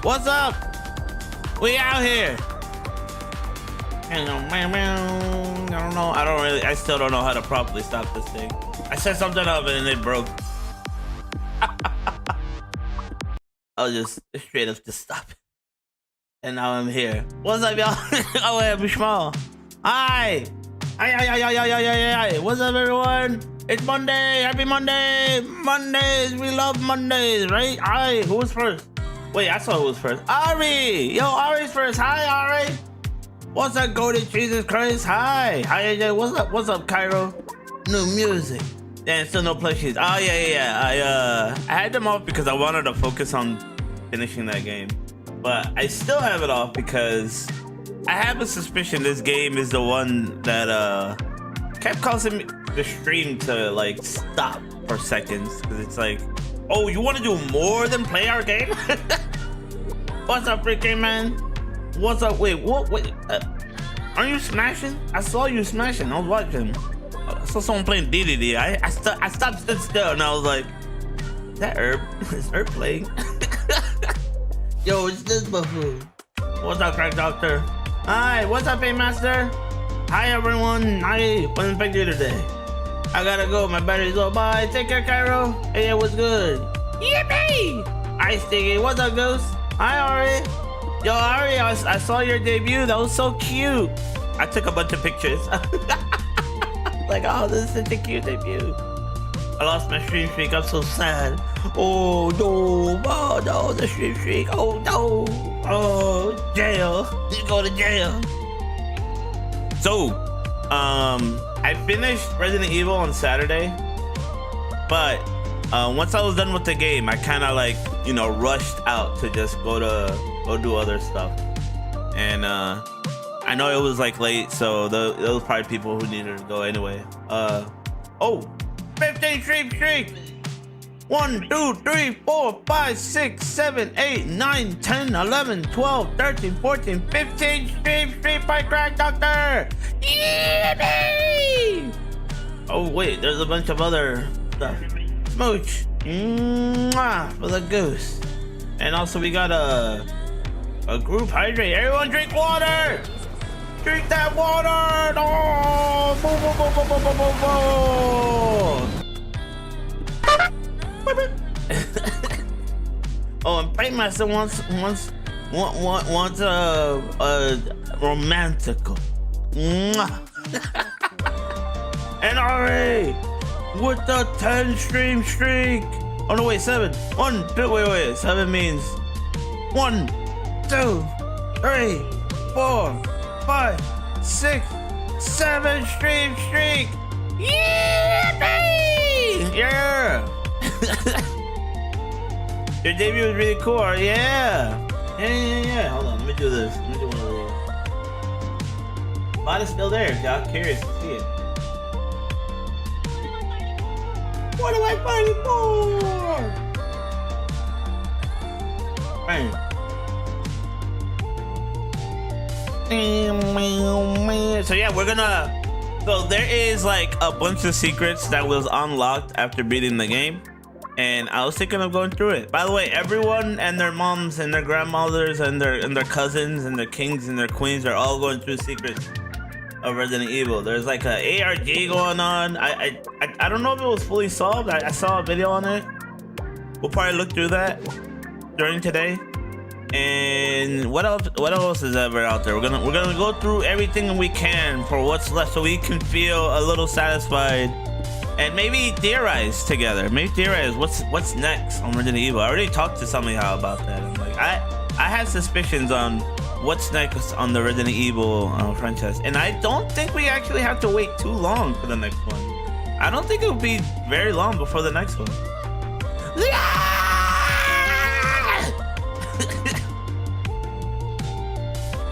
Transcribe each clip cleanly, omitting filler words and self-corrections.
What's up? We out here. I don't know. I still don't know how to properly stop this thing. I set something up and it broke. I'll just straight up just stop it. And now I'm here. What's up, y'all? Oh, yeah, be small. Hi. Hi. What's up, everyone? It's Monday. Happy Monday. Mondays. We love Mondays, right? Hi. Who was first? Wait, I saw who was first. Ari. Yo, Ari's first. Hi, Ari. What's up, Golden Jesus Christ? Hi. Hi, AJ. What's up? What's up, Cairo? New music. Damn, still no plushies. Oh, yeah. I had them off because I wanted to focus on finishing that game. But I still have it off because I have a suspicion this game is the one that kept causing me the stream to like stop for seconds, because it's like, oh, you want to do more than play our game? What's up, freaking man? What's up? Wait, what? Wait, aren't you smashing? I saw you smashing. I was watching. I saw someone playing DDD. I stopped stood still and I was like, is that Herb? Is Herb playing? Yo, it's this buffoon. What's up, Crack Doctor? Hi, what's up, Master? Hi, everyone. Hi, what's in you today? I gotta go. My battery's low. Bye. Take care, Cairo. Hey, what's good? Yippee! Hi, Stiggy. What's up, Ghost? Hi, Ari. Yo, Ari, I saw your debut. That was so cute. I took a bunch of pictures. Like, oh, this is such a cute debut. I lost my stream streak. I'm so sad. Oh no, the stream streak. Oh no. Oh, jail. You go to jail. So, I finished Resident Evil on Saturday, but once I was done with the game, I kind of like, you know, rushed out to just go do other stuff. And I know it was like late, so there was probably people who needed to go anyway. Oh, 15 stream streak. 1, 2, 3, 4, 5, 6, 7, 8, 9, 10, 11, 12, 13, 14, 15 stream by Crack Doctor. Yippee! Oh wait, there's a bunch of other stuff. Smooch. Mwah, for the goose. And also we got a group hydrate. Everyone drink water. Drink that water. Oh, boom, boom, boom, boom, boom, boom, boom, boom. Oh, and Paymaster wants a romantical. And Ari with the 10 stream streak. Oh no, wait, 7. 1, 2, wait. 7 means 1, 2, 3, 4, 5, 6, 7 stream streak. Yippee! Yeah. Your debut was really cool. Yeah. Hold on, let me do this. Let me do one of these. Bot is still there. Y'all curious to see it. What am I fighting for? So yeah, we're gonna. So there is like a bunch of secrets that was unlocked after beating the game, and I was thinking of going through it. By the way, everyone and their moms and their grandmothers and their cousins and their kings and their queens are all going through secrets of Resident Evil. There's like a ARG going on. I don't know if it was fully solved. I saw a video on it. We'll probably look through that during today. And what else is ever out there? We're gonna go through everything we can for what's left, so we can feel a little satisfied and maybe theorize together. Maybe theorize what's next on Resident Evil. I already talked to somebody about that. I'm like, I had suspicions on what's next on the Resident Evil franchise, and I don't think we actually have to wait too long for the next one. I don't think it will be very long before the next one.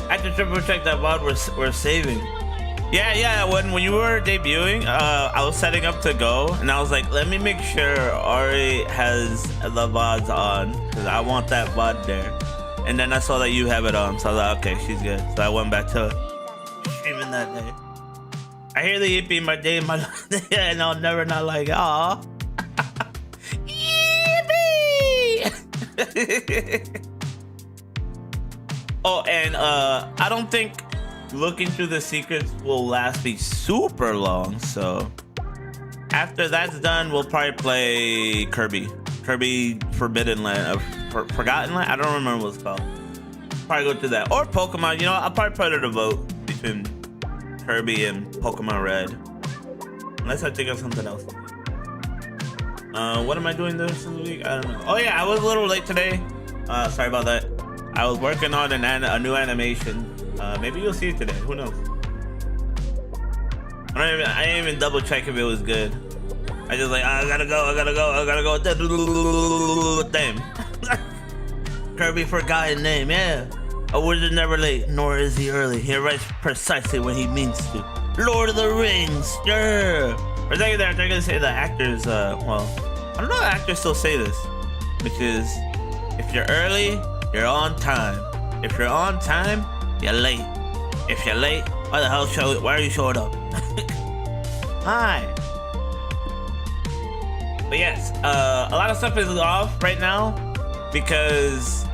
I have to triple check that VOD we're saving. Yeah. When you were debuting, I was setting up to go, and I was like, let me make sure Ari has the VODs on, because I want that VOD there. And then I saw that you have it on, so I was like, okay, she's good. So I went back to streaming that day. I hear the yippee my day, my life, and I'll never not like, aw. Yippee! Oh, and I don't think looking through the secrets will last me super long. So after that's done, we'll probably play Kirby Forbidden Land, Forgotten Land. I don't remember what it's called. Probably go through that, or Pokemon. You know, I'll probably put it a vote between Kirby and Pokemon Red, unless I think of something else. What am I doing this week? I don't know. Oh yeah, I was a little late today. Sorry about that. I was working on a new animation. Maybe you'll see it today. Who knows? I didn't even double check if it was good. I just like, I gotta go. Damn. Kirby Forgotten Name, yeah. A wizard never late, nor is he early. He arrives precisely when he means to. Lord of the Rings, yeah. For a second there, they're gonna say the actors, well, I don't know if actors still say this, which is, if you're early, you're on time. If you're on time, you're late. If you're late, why are you showing up? Hi. But yes, a lot of stuff is off right now because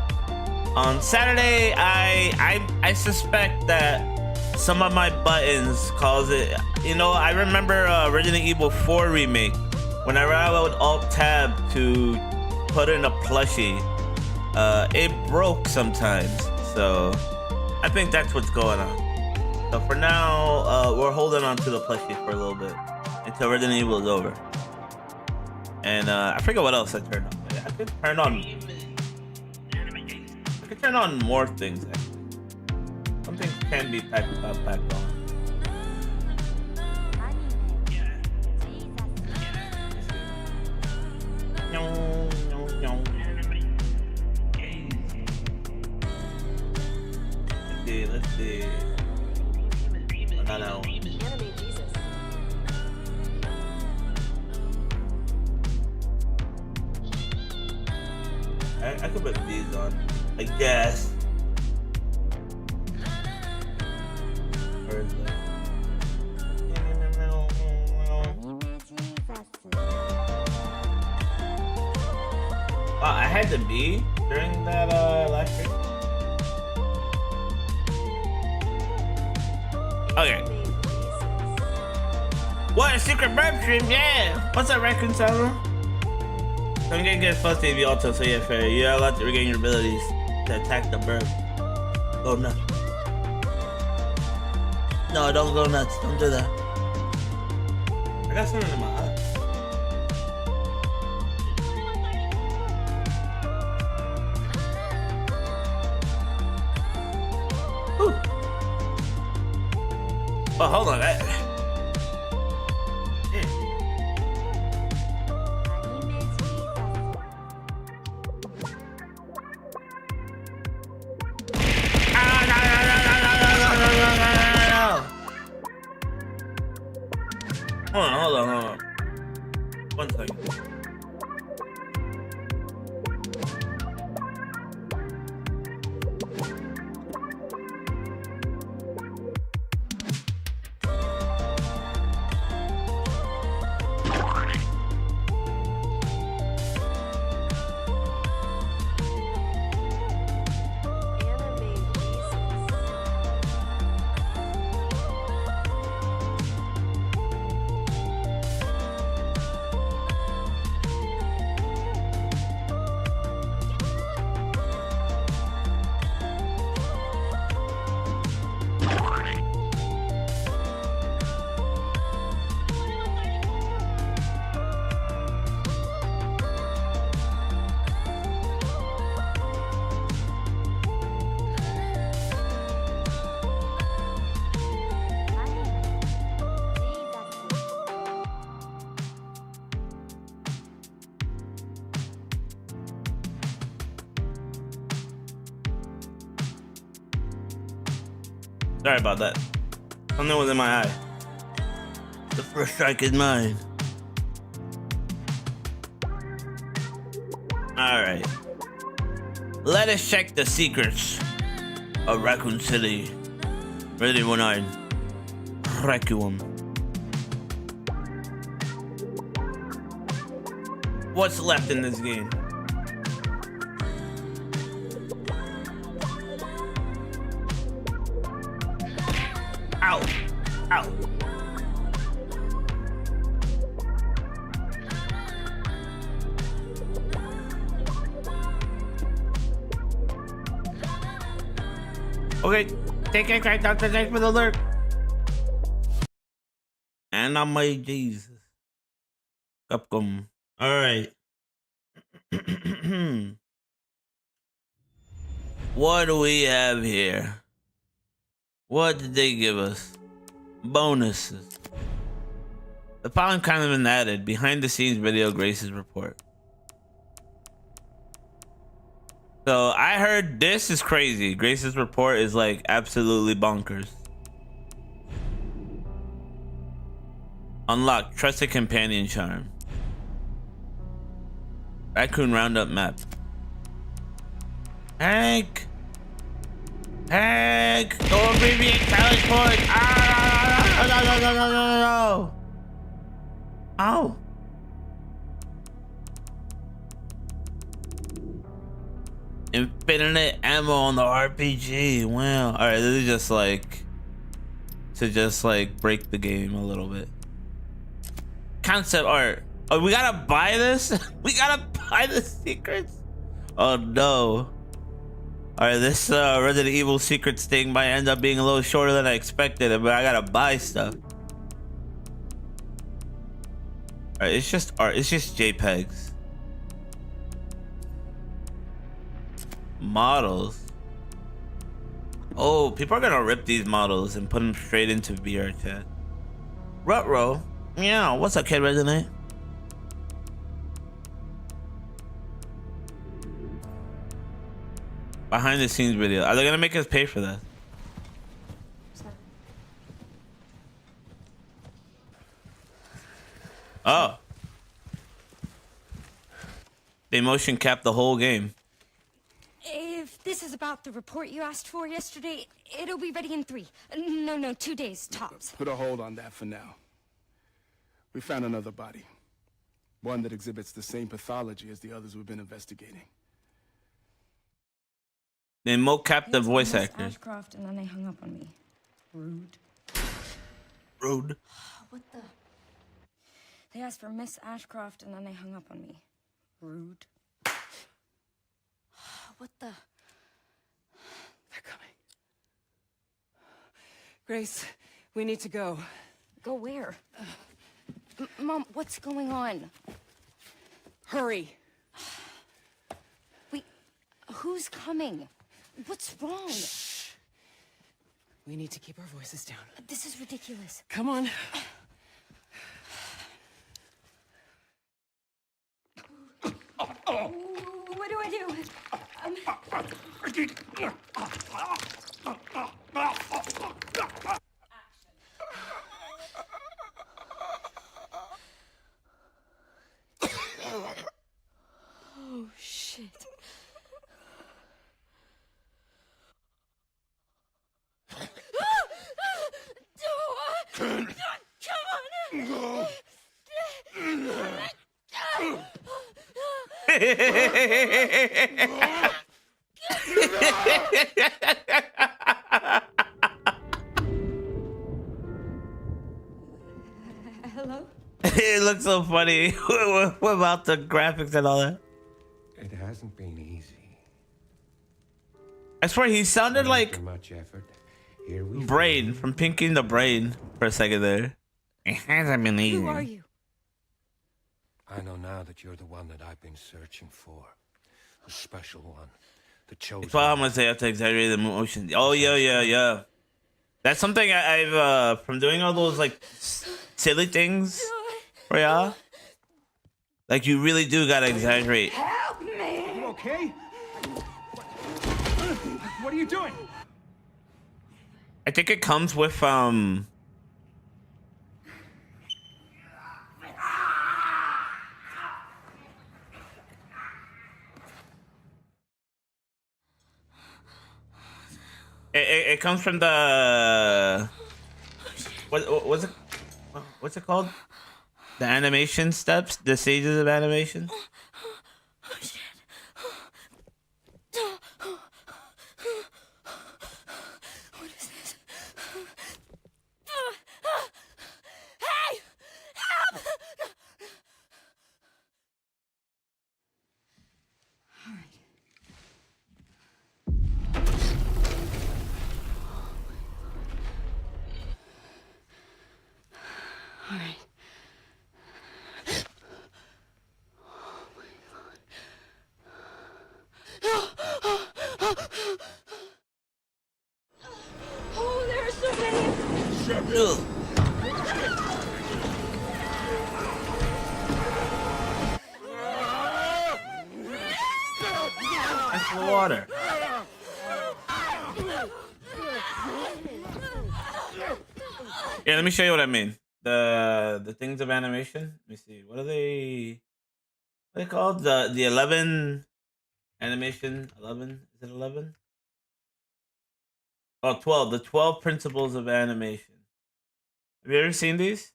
on Saturday, I suspect that some of my buttons cause it. You know, I remember Resident Evil 4 remake. Whenever I would Alt Tab to put in a plushie, it broke sometimes. So I think that's what's going on. So for now, we're holding on to the plushie for a little bit until Resident Evil is over. And I forget what else I turned on. I could turn on more things. Actually. Some things can be packed on. Let's see. No. I could put these on, I guess. I had to be during that last year. Okay. What, a secret burp stream? Yeah! What's up, Reconciler? Don't get fussy if you auto, so yeah, fair. You're allowed to regain your abilities to attack the burp. Go nuts. No, don't go nuts. Don't do that. I got something in my eye. Whew. Oh, hold on. Hold on. 1 second. Sorry about that. Something was in my eye. The first strike is mine. Alright. Let us check the secrets of Raccoon City. Ready, 1-9. Requiem. What's left in this game? Ow. Okay, thanks for the alert. And I'm my Jesus. Capcom. All right. What do we have here? What did they give us? Bonuses. The following kind of been added. Behind the scenes video, Grace's report. So I heard this is crazy. Grace's report is like absolutely bonkers. Unlock trusted companion charm. Raccoon roundup map. Hank, don't abbreviate challenge point. No. Ow. Infinite ammo on the RPG. Wow. All right, this is just like to break the game a little bit. Concept art. Oh, we gotta buy this. We gotta buy the secrets. Oh no. All right, this Resident Evil secrets thing might end up being a little shorter than I expected, but I gotta buy stuff. All right, it's just art. It's just JPEGs. Models. Oh, people are gonna rip these models and put them straight into VR chat. Rutro. Yeah, what's up, kid Resident? Behind the scenes video. Are they gonna make us pay for that? Oh. They motion capped the whole game. If this is about the report you asked for yesterday, it'll be ready in 2 days, tops. Put a hold on that for now. We found another body. One that exhibits the same pathology as the others we've been investigating. They mo-capped the voice Miss actors. Ashcroft, and then they hung up on me. Rude. Rude. What the? They asked for Miss Ashcroft, and then they hung up on me. Rude. What the? They're coming. Grace, we need to go. Go where? Mom, what's going on? Hurry. Wait, who's coming? What's wrong? Shh. We need to keep our voices down. This is ridiculous. Come on. What do I do? Oh, shit. Come on! Hello? It looks so funny. What about the graphics and all that? It hasn't been easy. I swear he sounded like After much effort, here we Brain from Pinky and the Brain for a second there. It hasn't been easy. Who are you? I know now that you're the one that I've been searching for. The special one. The chosen It's why I'm one. gonna say I have to exaggerate the emotion. Oh yeah. That's something I've from doing all those like silly things for y'all. Like you really do gotta exaggerate. Help me! You okay? What are you doing? I think it comes with It comes from the what's it called? The animation steps, the stages of animation. Oh, shit. What is this? All right. Oh, there are so many. Ugh. That's the water. Yeah, let me show you what I mean. The things of animation. Let me see. What are they? What are they called? The 11 animation. 11? Is it 11? Oh, 12. The 12 principles of animation. Have you ever seen these?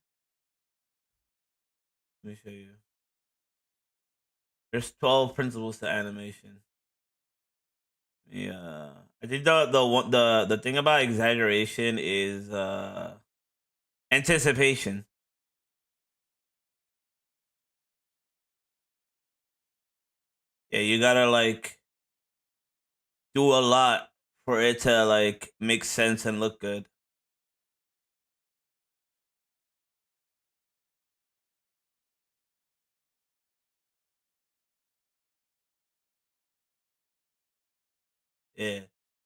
Let me show you. There's 12 principles to animation. Yeah, I think the thing about exaggeration is anticipation. Yeah, you gotta like do a lot for it to like make sense and look good. Yeah.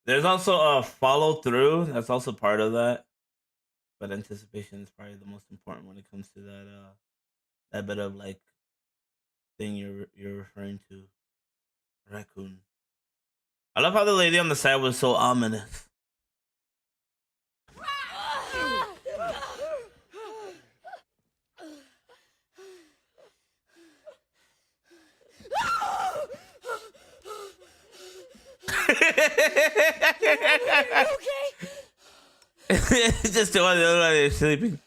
There's also a follow through. That's also part of that. But anticipation is probably the most important when it comes to that bit of like thing you're referring to. Raccoon. I love how the lady on the side was so ominous. Just the one the other one is sleeping.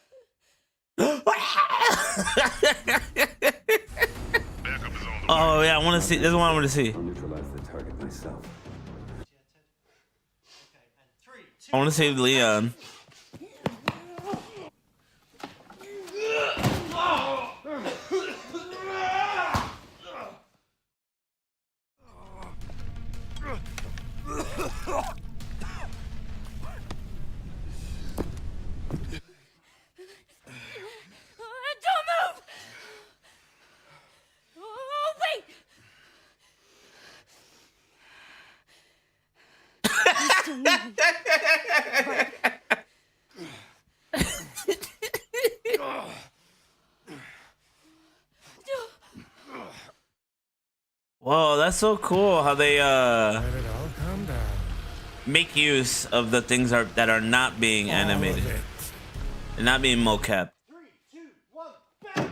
Oh yeah, I want to see. This is what I want to see. Neutralize the target myself. I want to save Leon. Don't move! Oh, wait! Whoa, that's so cool how they Let it all come down. make use of the things that are not being animated. They're not being mocap. 3, 2, 1, bounce!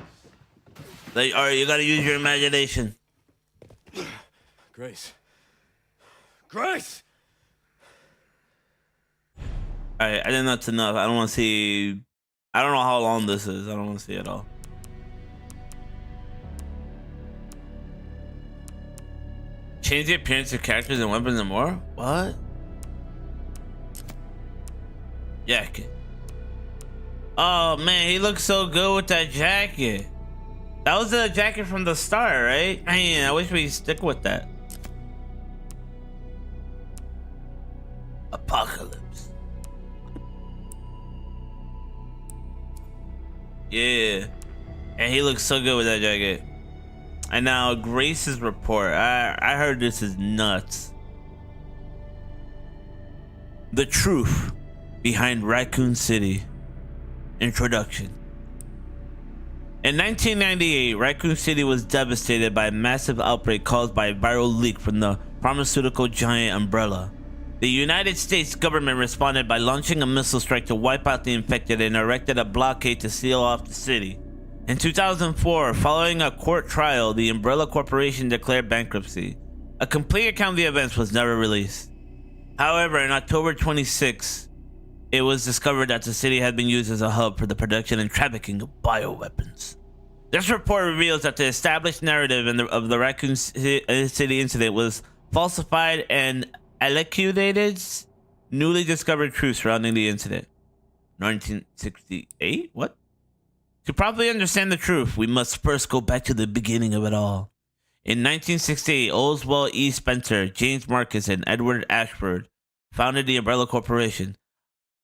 They are. You gotta use your imagination. Grace. Grace! Alright, I think that's enough. I don't want to see. I don't know how long this is. I don't want to see it all. Change the appearance of characters and weapons and more? What? Jacket. Oh man, he looks so good with that jacket. That was the jacket from the start, right? Man, I wish we stick with that. Apocalypse. Yeah. And he looks so good with that jacket. And now Grace's report. I heard this is nuts. The truth behind Raccoon City. Introduction. In 1998, Raccoon City was devastated by a massive outbreak caused by a viral leak from the pharmaceutical giant Umbrella. The United States government responded by launching a missile strike to wipe out the infected and erected a blockade to seal off the city. In 2004, following a court trial, the Umbrella Corporation declared bankruptcy. A complete account of the events was never released. However, in October 26, it was discovered that the city had been used as a hub for the production and trafficking of bioweapons. This report reveals that the established narrative of the Raccoon City incident was falsified and elucidated newly discovered truths surrounding the incident. 1968? What? To properly understand the truth, we must first go back to the beginning of it all. In 1968, Oswald E. Spencer, James Marcus, and Edward Ashford founded the Umbrella Corporation.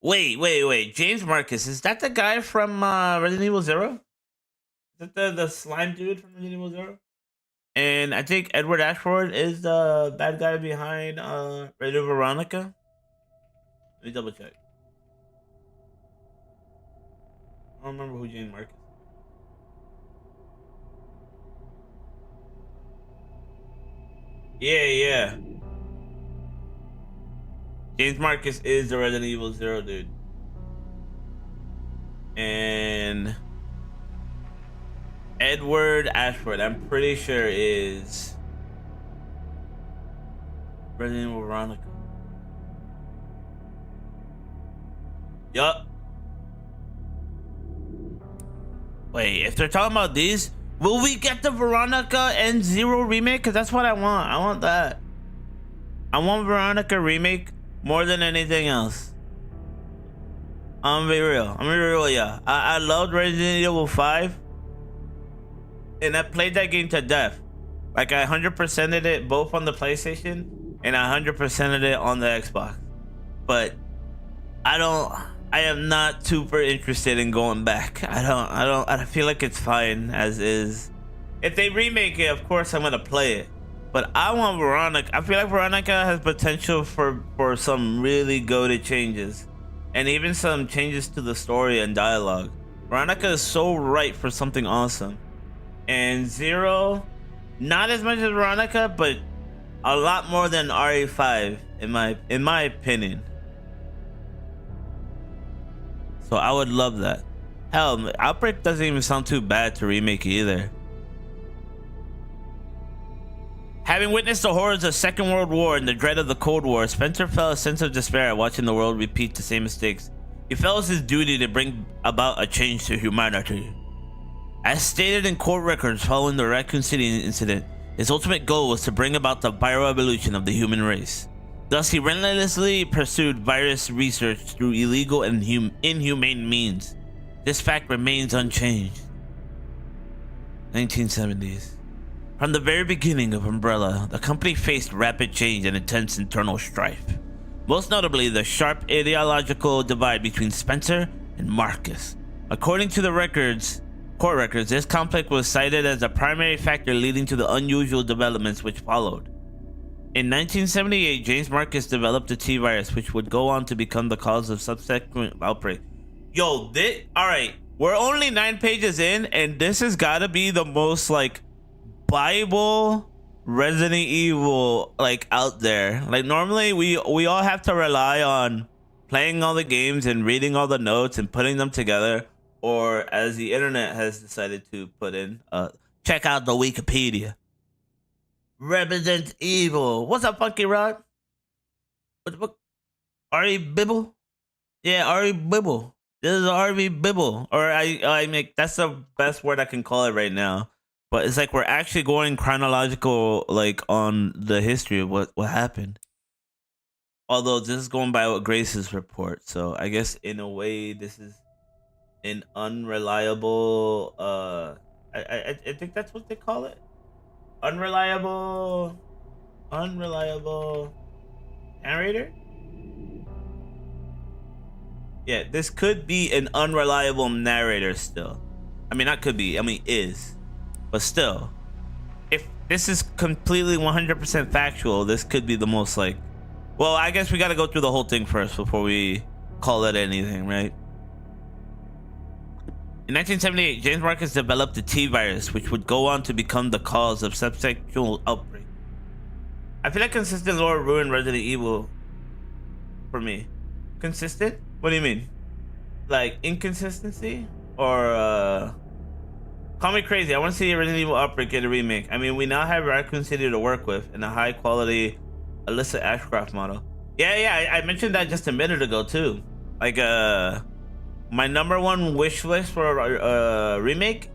Wait. James Marcus, is that the guy from Resident Evil 0? Is that the slime dude from Resident Evil 0? And I think Edward Ashford is the bad guy behind Radio Veronica. Let me double check. I don't remember who James Marcus is. Yeah. James Marcus is the Resident Evil 0 dude. And Edward Ashford, I'm pretty sure, is Resident Evil Veronica. Yup. Wait, if they're talking about these, will we get the Veronica and Zero remake? Because that's what I want. I want that. I want Veronica remake more than anything else. I'm gonna be real, yeah. I loved Resident Evil 5. And I played that game to death. Like, I 100%ed it both on the PlayStation and I 100%ed it on the Xbox. But I am not super interested in going back. I feel like it's fine as is. If they remake it, of course I'm gonna play it. But I want Veronica. I feel like Veronica has potential for some really goated changes. And even some changes to the story and dialogue. Veronica is so right for something awesome. And Zero, not as much as Veronica, but a lot more than RE5 in my opinion. So I would love that. Hell, Outbreak doesn't even sound too bad to remake either. Having witnessed the horrors of Second World War and the dread of the Cold War, Spencer felt a sense of despair watching the world repeat the same mistakes. He felt it was his duty to bring about a change to humanity. As stated in court records following the Raccoon City incident, his ultimate goal was to bring about the viral evolution of the human race. Thus, he relentlessly pursued virus research through illegal and inhumane means. This fact remains unchanged. 1970s. From the very beginning of Umbrella, the company faced rapid change and intense internal strife. Most notably, the sharp ideological divide between Spencer and Marcus. According to the court records, this conflict was cited as a primary factor leading to the unusual developments which followed. In 1978, James Marcus developed a T-virus which would go on to become the cause of subsequent outbreak. Yo, alright, we're only 9 pages in, and this has gotta be the most, like, Bible Resident Evil, like, out there. Like, normally we all have to rely on playing all the games and reading all the notes and putting them together, or as the internet has decided to put in, check out the Wikipedia. Resident Evil. What's up, Funky Rod? What the fuck? R.E. Bibble? Yeah, R.E. Bibble. This is R.E. Bibble. Or I make, that's the best word I can call it right now. But it's like we're actually going chronological, like, on the history of what happened. Although this is going by what Grace's report, so I guess in a way this is an unreliable. I think that's what they call it. Unreliable narrator. Yeah, this could be an unreliable narrator still. I mean, not could be. I mean, is. But still, if this is completely 100% factual, this could be the most, like, well, I guess we got to go through the whole thing first before we call it anything, right? In 1978, James Marcus developed the T-virus, which would go on to become the cause of subsexual outbreak. I feel like consistent lore ruined Resident Evil for me. Consistent? What do you mean? Like inconsistency? Or call me crazy. I want to see Resident Evil Outbreak get a remake. I mean, we now have Raccoon City to work with and a high quality Alyssa Ashcroft model. Yeah, I mentioned that just a minute ago too. Like my #1 wish list for a remake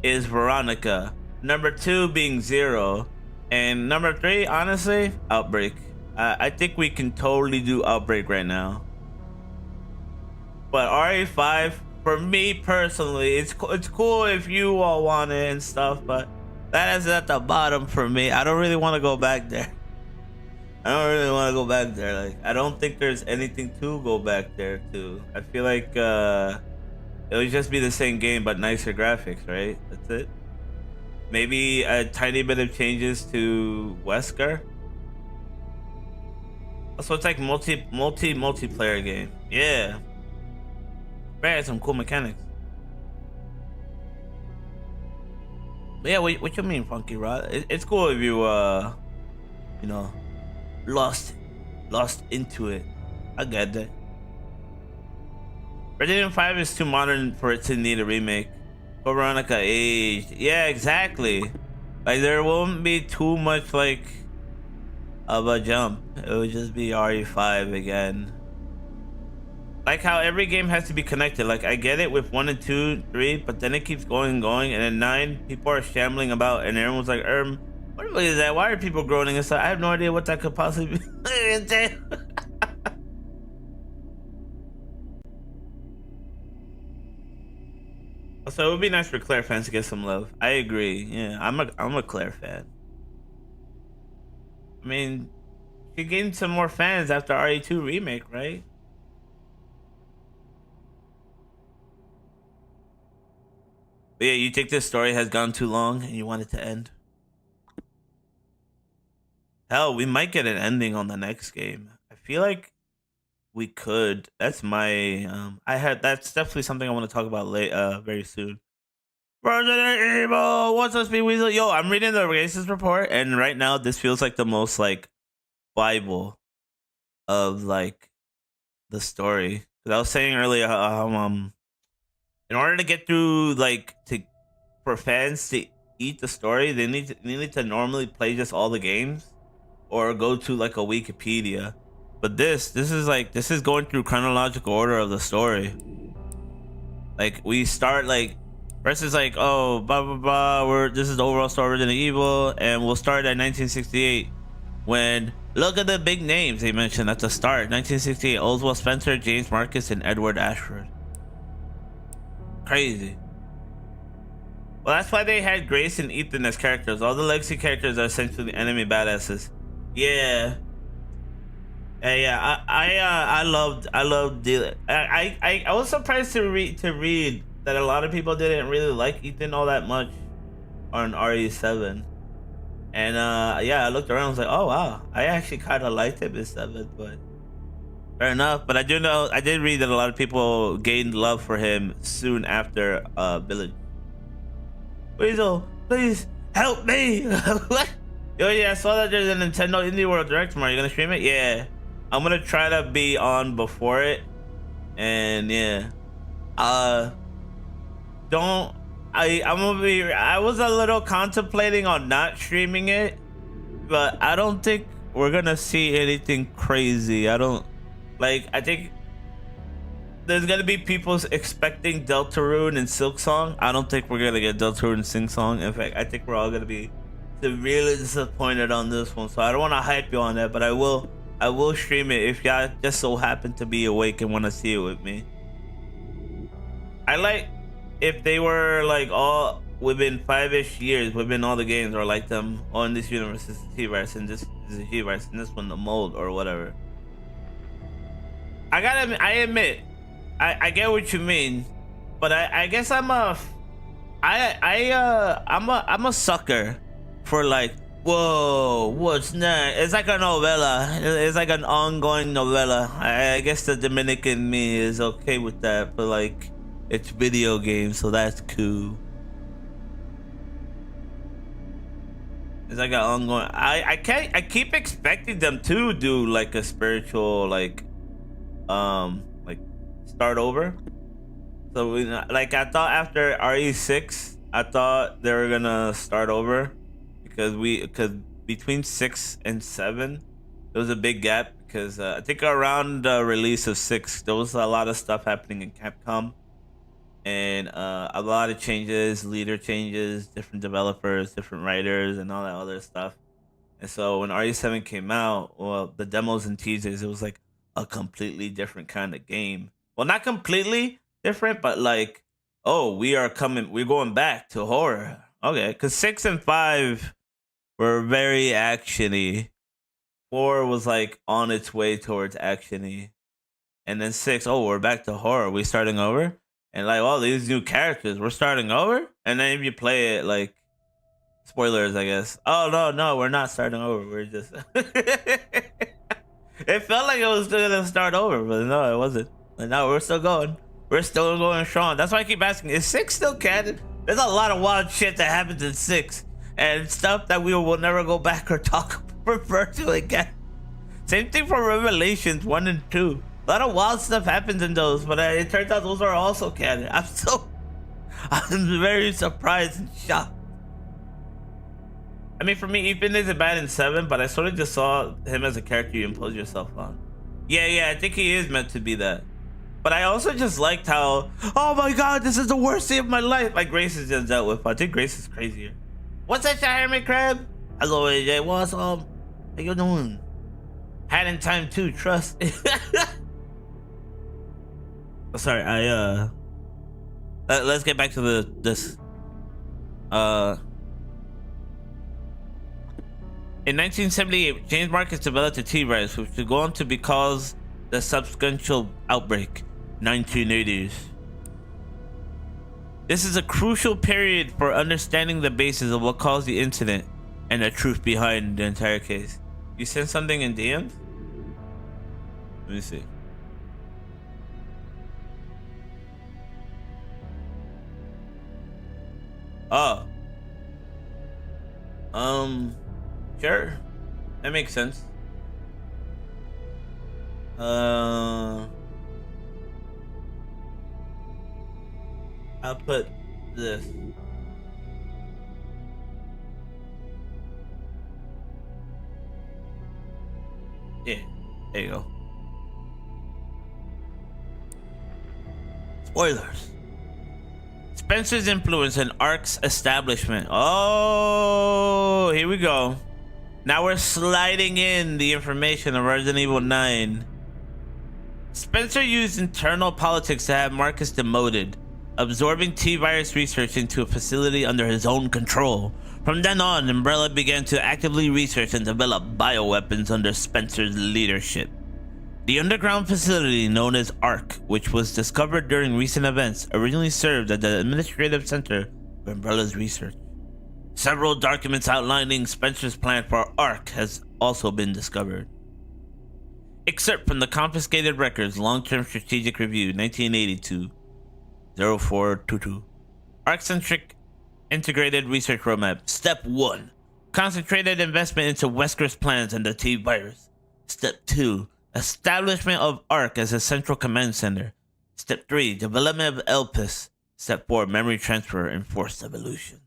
is Veronica. #2 being Zero, and #3, honestly, Outbreak. I think we can totally do Outbreak right now. But RE5, for me personally, it's cool if you all want it and stuff, but that is at the bottom for me. I don't really want to go back there. I don't really want to go back there. Like, I don't think there's anything to go back there to. I feel like it would just be the same game but nicer graphics, right? That's it. Maybe a tiny bit of changes to Wesker. So it's like multiplayer game. Yeah. Right, some cool mechanics. But yeah, what you mean, Funky Rod? It's cool if you you know, lost into it. I get that. Resident Evil 5 is too modern for it to need a remake. But Veronica aged. Yeah, exactly. Like, there won't be too much like of a jump. It would just be RE5 again. Like how every game has to be connected. Like, I get it with 1 and 2, 3, but then it keeps going and going, and then 9 people are shambling about, and everyone's like, what is that? Why are people groaning inside? I have no idea what that could possibly be. So it would be nice for Claire fans to get some love. I agree. Yeah, I'm a Claire fan. I mean, she gained some more fans after RE2 remake, right? But yeah, you think this story has gone too long and you want it to end? Hell, we might get an ending on the next game. I feel like we could. That's my that's definitely something I want to talk about very soon. Resident Evil, what's up, Speed Weasel? Yo, I'm reading the racist report, and right now this feels like the most like Bible of like the story. Because I was saying earlier, in order to get through, like, for fans to eat the story, they need to normally play just all the games or go to like a Wikipedia. But this is going through chronological order of the story. Like, we start like first is like, oh, blah blah blah, this is the overall story of Resident Evil, and we'll start at 1968 when, look at the big names they mentioned at the start. 1968, Oswald Spencer, James Marcus, and Edward Ashford. Crazy. Well, that's why they had Grace and Ethan as characters. All the legacy characters are essentially enemy badasses. Yeah. Yeah, I loved I was surprised to read that a lot of people didn't really like Ethan all that much on RE7. And yeah, I looked around and was like, oh wow, I actually kind of liked him in 7, but fair enough. But I did read that a lot of people gained love for him soon after Village. Weasel, please help me. What? Yo, yeah, I saw that there's a Nintendo Indie World Direct tomorrow. You gonna stream it? Yeah, I'm gonna try to be on before it. And yeah, I'm gonna be. I was a little contemplating on not streaming it, but I don't think we're gonna see anything crazy. I think there's gonna be people expecting Deltarune and Silk Song. I don't think we're gonna get Deltarune and Sing Song. In fact, I think we're all gonna be severely disappointed on this one. So I don't want to hype you on that, but I will stream it if y'all just so happen to be awake and want to see it with me. I like if they were like all within 5-ish years within all the games, or like them on this universe is the T-Virus and this is the T-Virus and this one the mold or whatever. I admit, I get what you mean, but I guess I'm a sucker for like, whoa, what's next? It's like a novella. It's like an ongoing novella. I guess the Dominican me is okay with that, but like, it's video games, so that's cool. It's like an ongoing. I keep expecting them to do like a spiritual like start over. So like, I thought after RE6, I thought they were gonna start over because between 6 and 7 there was a big gap because I think around the release of 6 there was a lot of stuff happening in Capcom, and a lot of changes, leader changes, different developers, different writers, and all that other stuff. And so when RE7 came out, well, the demos and teasers, it was like a completely different kind of game. Well, not completely different, but like, oh, we're going back to horror. Okay, because 6 and 5 were very actiony, 4 was like on its way towards actiony, and then 6, oh, we're back to horror. We starting over, and like all these new characters, we're starting over. And then if you play it, like spoilers, I guess. Oh no, we're not starting over. We're just. It felt like it was still gonna start over, but no, it wasn't. And now we're still going. We're still going strong. That's why I keep asking: is 6 still canon? There's a lot of wild shit that happens in 6, and stuff that we will never go back or talk refer to again. Same thing for Revelations 1 and 2. A lot of wild stuff happens in those, but it turns out those are also canon. I'm very surprised and shocked. I mean, for me, Ethan isn't bad in 7, but I sort of just saw him as a character you impose yourself on. Yeah, I think he is meant to be that. But I also just liked how, oh my god, this is the worst day of my life. Like Grace has just dealt with. I think Grace is crazier. What's that, Hermit Crab? Hello, AJ. What's up? How you doing? Had in time too, trust. Sorry, let's get back to this. In 1978, James Marcus developed a T-virus, which would go on to cause the subsequent outbreak, 1980s. This is a crucial period for understanding the basis of what caused the incident and the truth behind the entire case. You sent something in DMs? Let me see. Oh. Sure. That makes sense. I'll put this. Yeah, there you go. Spoilers. Spencer's influence in ARC's establishment. Oh, here we go. Now we're sliding in the information of Resident Evil 9. Spencer used internal politics to have Marcus demoted, absorbing T-virus research into a facility under his own control. From then on, Umbrella began to actively research and develop bioweapons under Spencer's leadership. The underground facility known as ARC, which was discovered during recent events, originally served as the administrative center for Umbrella's research. Several documents outlining Spencer's plan for ARC has also been discovered. Excerpt from the confiscated records, Long-Term Strategic Review, 1982-0422. ARC-centric integrated research roadmap. Step 1. Concentrated investment into Wesker's plans and the T-virus. Step 2. Establishment of ARC as a central command center. Step 3. Development of ELPIS. Step 4. Memory transfer and forced evolution.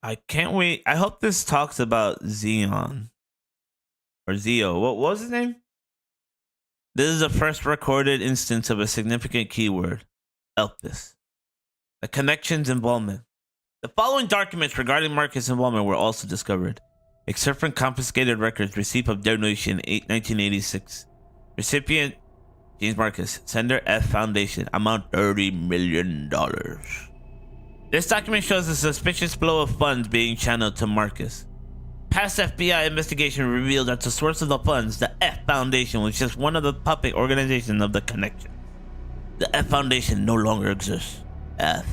I can't wait. I hope this talks about Xeon. Or Zeo. What was his name? This is the first recorded instance of a significant keyword. ELPIS. The connection's involvement. The following documents regarding Marcus' involvement were also discovered. Except from confiscated records, receipt of donation 1986. Recipient James Marcus. Sender F Foundation. Amount $30 million. This document shows a suspicious flow of funds being channeled to Marcus. Past FBI investigation revealed that the source of the funds, the F Foundation, was just one of the puppet organizations of the Connection. The F Foundation no longer exists. F.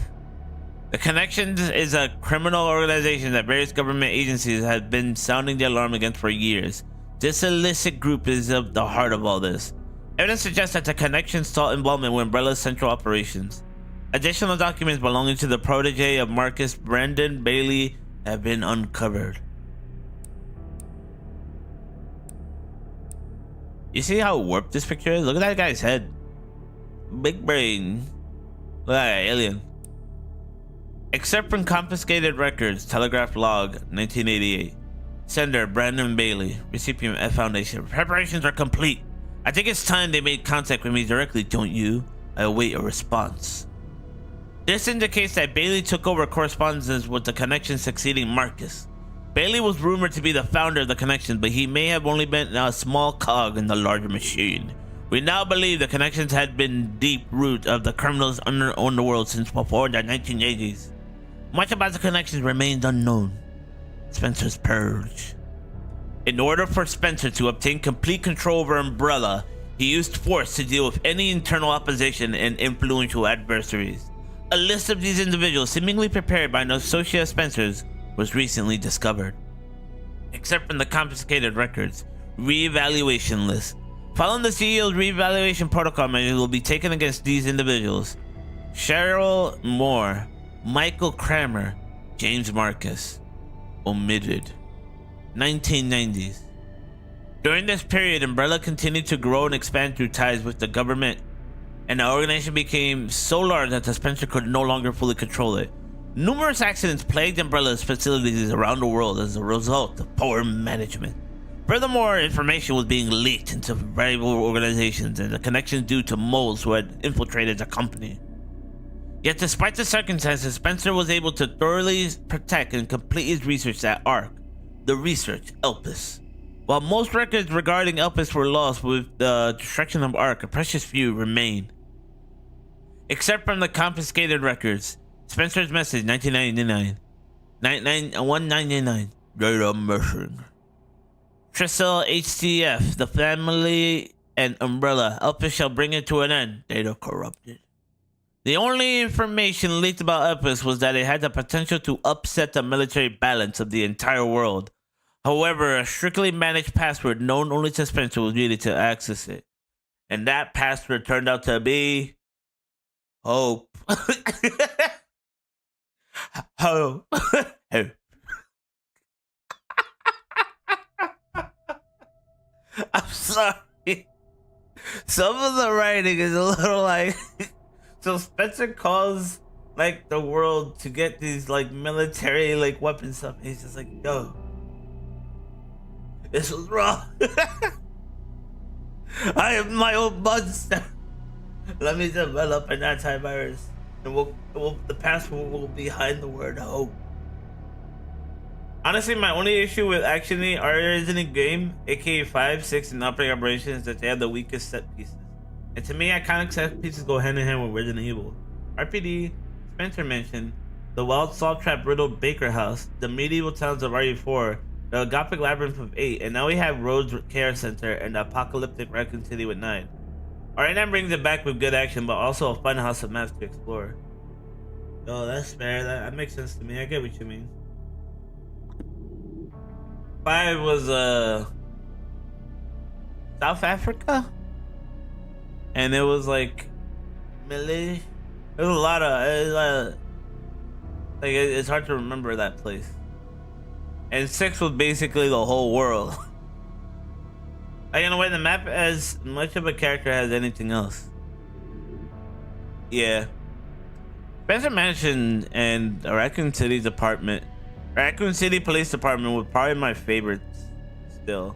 The Connections is a criminal organization that various government agencies have been sounding the alarm against for years. This illicit group is at the heart of all this. Evidence suggests that the Connections sought involvement with Umbrella's central operations. Additional documents belonging to the protege of Marcus, Brandon Bailey, have been uncovered. You see how warped this picture is? Look at that guy's head. Big brain. Look at that alien. Except from confiscated records, Telegraph Log, 1988. Sender, Brandon Bailey. Recipient, F Foundation. Preparations are complete. I think it's time they made contact with me directly, don't you? I await a response. This indicates that Bailey took over correspondences with the Connection succeeding Marcus. Bailey was rumored to be the founder of the Connection, but he may have only been a small cog in the larger machine. We now believe the Connections had been deep root of the criminals underworld since before the 1980s. Much about the Connections remains unknown. Spencer's Purge. In order for Spencer to obtain complete control over Umbrella, he used force to deal with any internal opposition and influential adversaries. A list of these individuals, seemingly prepared by an associate of Spencer's, was recently discovered. Except from the confiscated records, re-evaluation list. Following the CEO's re-evaluation protocol measures will be taken against these individuals: Cheryl Moore, Michael Kramer, James Marcus. Omitted. 1990s. During this period, Umbrella continued to grow and expand through ties with the government, and the organization became so large that the Spencer could no longer fully control it. Numerous accidents plagued Umbrella's facilities around the world as a result of poor management. Furthermore, information was being leaked into rival organizations and the connections due to moles who had infiltrated the company. Yet despite the circumstances, Spencer was able to thoroughly protect and complete his research at ARC, the research Elpis. While most records regarding Elpis were lost with the destruction of ARC, a precious few remain. Except from the confiscated records, Spencer's message 1999, 199, data missing. Trisel HTF, the family and Umbrella, Elpis shall bring it to an end, data corrupted. The only information leaked about Elpis was that it had the potential to upset the military balance of the entire world. However, a strictly managed password known only to Spencer was needed to access it. And that password turned out to be hope. Hope. Hope. I'm sorry. Some of the writing is a little like... So Spencer calls like the world to get these like military like weapon stuff. And he's just like, yo, this was wrong. I am my own monster. Let me develop an antivirus, and the password will be behind the word hope. Honestly, my only issue with actually our Resident game, aka 5, 6, and Outbreak Operation, is that they have the weakest set pieces. And to me, iconic set pieces go hand in hand with Resident Evil. RPD, Spencer mentioned, the wild salt trap riddled Baker House, the medieval towns of RE4, the Gothic Labyrinth of 8, and now we have Rhodes Care Center and the apocalyptic Raccoon City with 9. RE9 brings it back with good action, but also a fun house of maps to explore. Oh, that's fair. That makes sense to me. I get what you mean. 5 was South Africa, and it was like Malay. There's a lot of like it's hard to remember that place. And 6 was basically the whole world. Like in a way, the map as much of a character as anything else. Yeah. Spencer Mansion and Raccoon City's apartment. Raccoon City Police Department were probably my favorites still.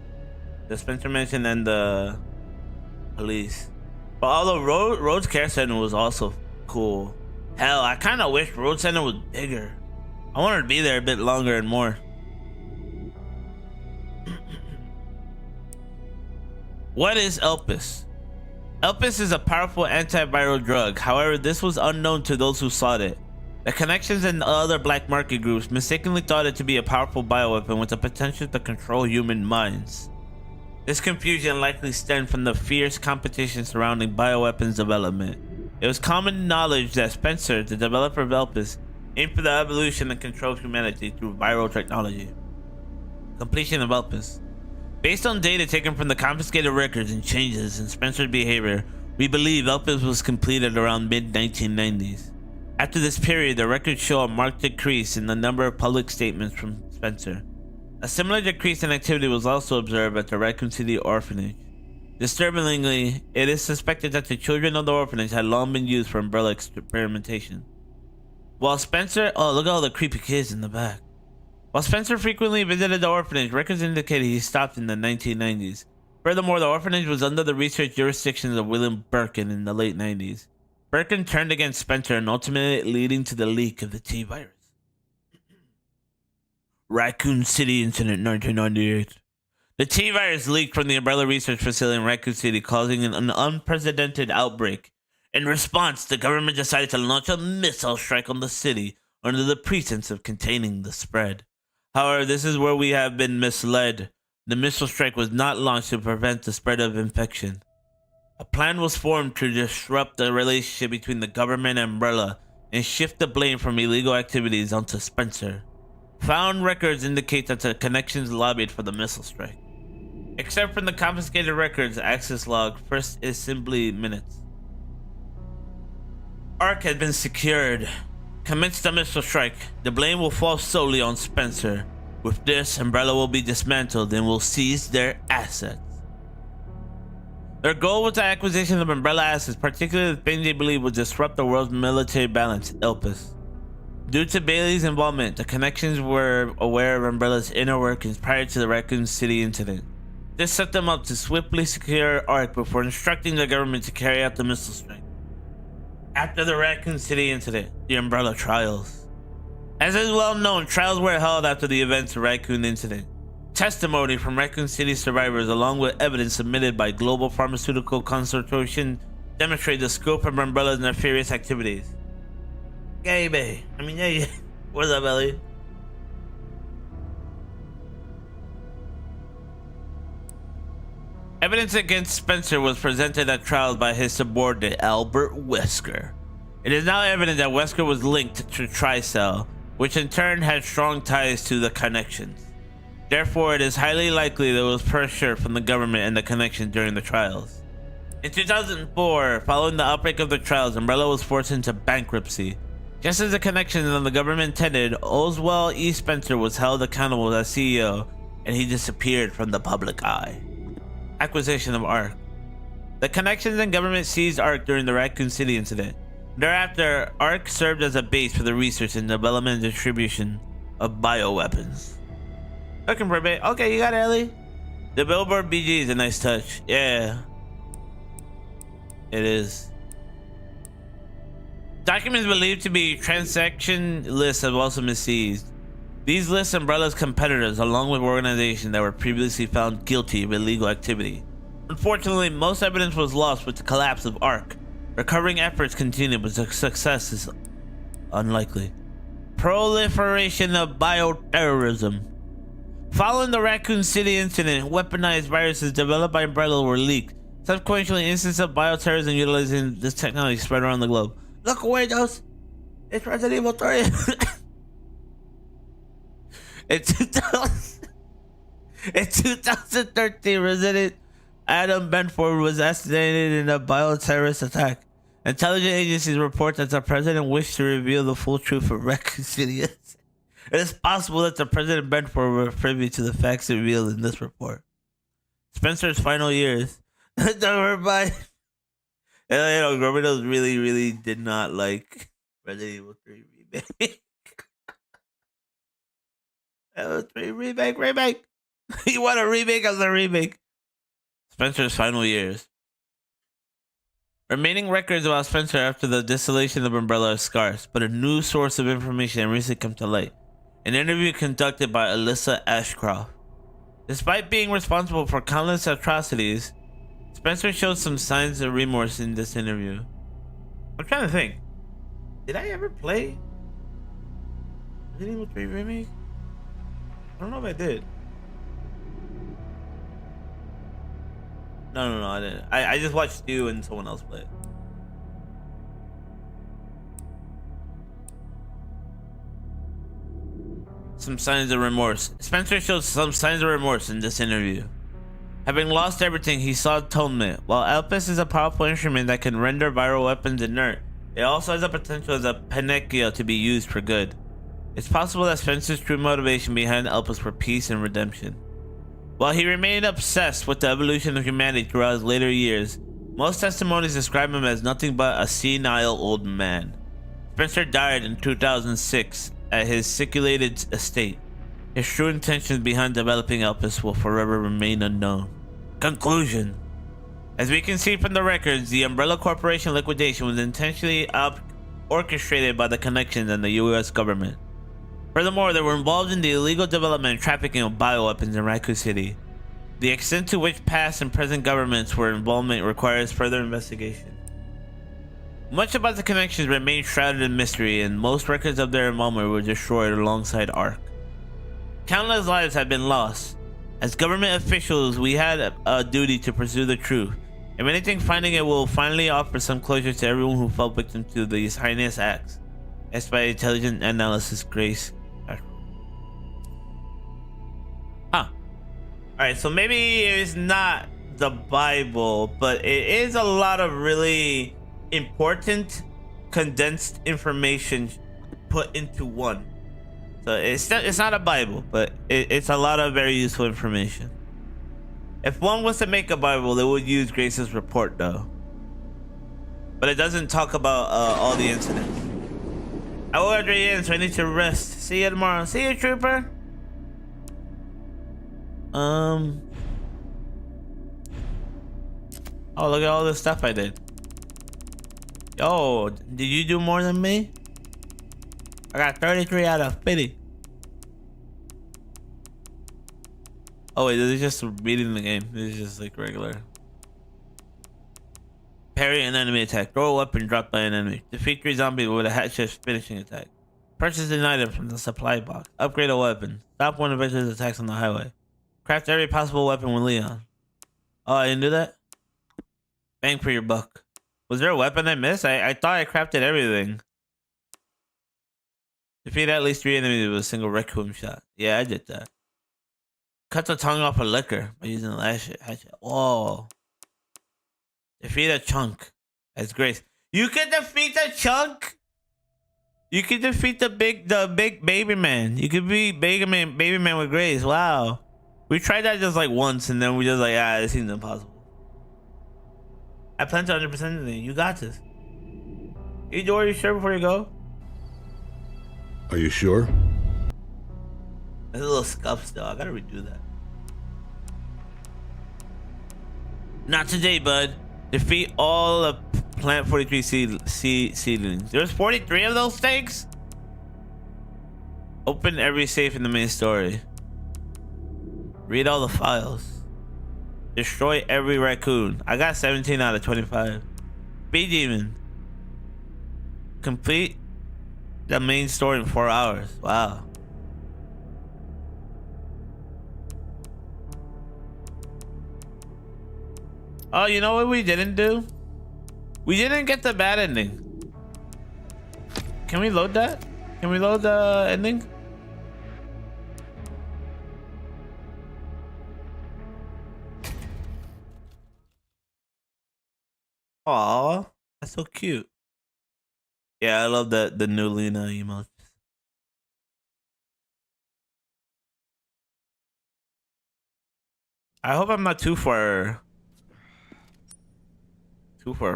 The Spencer Mansion and the police. But although Rhodes Care Center was also cool. Hell, I kind of wish Rhodes Center was bigger. I wanted to be there a bit longer and more. What is Elpis? Elpis is a powerful antiviral drug. However, this was unknown to those who sought it. The connections and other black market groups mistakenly thought it to be a powerful bioweapon with the potential to control human minds. This confusion likely stemmed from the fierce competition surrounding bioweapons development. It was common knowledge that Spencer, the developer of Elpis, aimed for the evolution and control of humanity through viral technology. Completion of Elpis. Based on data taken from the confiscated records and changes in Spencer's behavior, we believe Elpis was completed around mid-1990s. After this period, the records show a marked decrease in the number of public statements from Spencer. A similar decrease in activity was also observed at the Raccoon City orphanage. Disturbingly, it is suspected that the children of the orphanage had long been used for umbrella experimentation. While Spencer... Oh, look at all the creepy kids in the back. While Spencer frequently visited the orphanage, records indicated he stopped in the 1990s. Furthermore, the orphanage was under the research jurisdictions of William Birkin in the late 90s. Birkin turned against Spencer and ultimately leading to the leak of the T-virus. Raccoon City Incident 1998. The T-virus leaked from the Umbrella Research Facility in Raccoon City, causing an unprecedented outbreak. In response, the government decided to launch a missile strike on the city under the pretense of containing the spread. However, this is where we have been misled. the missile strike was not launched to prevent the spread of infection. A plan was formed to disrupt the relationship between the government and Umbrella and shift the blame from illegal activities onto Spencer. Found records indicate that the connections lobbied for the missile strike. Except from the confiscated records access log, first is simply minutes. Ark had been secured. Commence the missile strike. The blame will fall solely on Spencer. With this, Umbrella will be dismantled and will seize their assets. Their goal was the acquisition of Umbrella assets, particularly the thing they believed would disrupt the world's military balance, Elpis. Due to Bailey's involvement, the connections were aware of Umbrella's inner workings prior to the Raccoon City incident. This set them up to swiftly secure Ark before instructing the government to carry out the missile strike. After the Raccoon City incident, the Umbrella trials. As is well known, trials were held after the events of the Raccoon incident. Testimony from Raccoon City survivors, along with evidence submitted by Global Pharmaceutical Consortium, demonstrate the scope of Umbrella's nefarious activities. Yeah, baby. Yeah. What's up, Ellie? Evidence against Spencer was presented at trial by his subordinate, Albert Wesker. It is now evident that Wesker was linked to Tricell, which in turn had strong ties to the connections. Therefore, it is highly likely there was pressure from the government and the connections during the trials. In 2004, following the outbreak of the trials, Umbrella was forced into bankruptcy. Just as the connections and the government intended, Oswald E. Spencer was held accountable as CEO, and he disappeared from the public eye. Acquisition of Ark. The connections and government seized Ark during the Raccoon City incident. Thereafter, Ark served as a base for the research and development and distribution of bioweapons. Looking for a bit. Okay, you got it, Ellie. The Billboard BG is a nice touch. Yeah. It is. Documents believed to be transaction lists have also been seized. These lists Umbrella's competitors, along with organizations that were previously found guilty of illegal activity. Unfortunately, most evidence was lost with the collapse of Ark. Recovering efforts continue, but the success is unlikely. Proliferation of bioterrorism. Following the Raccoon City incident, weaponized viruses developed by Umbrella were leaked. Subsequently, instances of bioterrorism utilizing this technology spread around the globe. Look away, those! It's Resident Evil 3! In 2013, Resident Adam Benford was assassinated in a bioterrorist attack. Intelligence agencies report that the president wished to reveal the full truth of Raccoon City. It is possible that the President Benford were privy to the facts revealed in this report. Spencer's final years. Everybody. Gorbitos really did not like Resident Evil 3 remake. Remake. You want a remake of the remake? Spencer's final years. Remaining records about Spencer after the dissolution of Umbrella are scarce, but a new source of information recently come to light. An interview conducted by Alyssa Ashcroft. Despite being responsible for countless atrocities, Spencer showed some signs of remorse in this interview. I'm trying to think. Did I ever play Resident Evil 3 remake? I don't know if I did. No, I didn't. I just watched you and someone else play it. Some signs of remorse. Spencer showed some signs of remorse in this interview. Having lost everything, he sought atonement. While Elpis is a powerful instrument that can render viral weapons inert, it also has the potential as a panacea to be used for good. It's possible that Spencer's true motivation behind Elpis were peace and redemption. While he remained obsessed with the evolution of humanity throughout his later years, most testimonies describe him as nothing but a senile old man. Spencer died in 2006 at his siculated estate. His true intentions behind developing Elpis will forever remain unknown. Conclusion. As we can see from the records, the Umbrella Corporation liquidation was intentionally orchestrated by the connections and the US government. Furthermore, they were involved in the illegal development and trafficking of bioweapons in Raccoon City. The extent to which past and present governments were involvement requires further investigation. Much about the connections remained shrouded in mystery, and most records of their involvement were destroyed alongside Ark. Countless lives have been lost, As government officials, we had a duty to pursue the truth. If anything, finding it will finally offer some closure to everyone who fell victim to these heinous acts. As by intelligent analysis, Grace. Huh. Alright, so maybe it's not the Bible, but it is a lot of really important condensed information put into one. So it's not a Bible, but it's a lot of very useful information. If one was to make a Bible, they would use Grace's report though. But it doesn't talk about all the incidents. I already in, so I need to rest. See you tomorrow. See you, trooper. Oh, look at all the stuff I did. Yo, did you do more than me? I got 33 out of 50. Oh wait, this is just reading the game. This is just like regular. Parry an enemy attack. Throw a weapon dropped by an enemy. Defeat 3 zombies with a hat-shift finishing attack. Purchase an item from the supply box. Upgrade a weapon. Stop one of Venture's attacks on the highway. Craft every possible weapon with Leon. Oh, I didn't do that? Bang for your buck. Was there a weapon I missed? I thought I crafted everything. Defeat at least 3 enemies with a single raccoon shot. Yeah, I did that. Cut the tongue off a liquor by using the hatchet. Whoa. Defeat a chunk as Grace. You can defeat a chunk? You can defeat the big baby man. You could be baby man with Grace. Wow. We tried that just like once and then we just like, ah, it seems impossible. I plan to 100% anything. You got this. You do, are you sure before you go? Are you sure? There's a little scuff still. I gotta redo that. Not today, bud. Defeat all the Plant 43 seedlings. There's 43 of those things? Open every safe in the main story. Read all the files. Destroy every raccoon. I got 17 out of 25. Speed demon. Complete the main story in 4 hours. Wow. Oh, you know what we didn't do? We didn't get the bad ending. Can we load that? Can we load the ending? Aw, that's so cute. Yeah, I love the new Lena emotes. I hope I'm not too far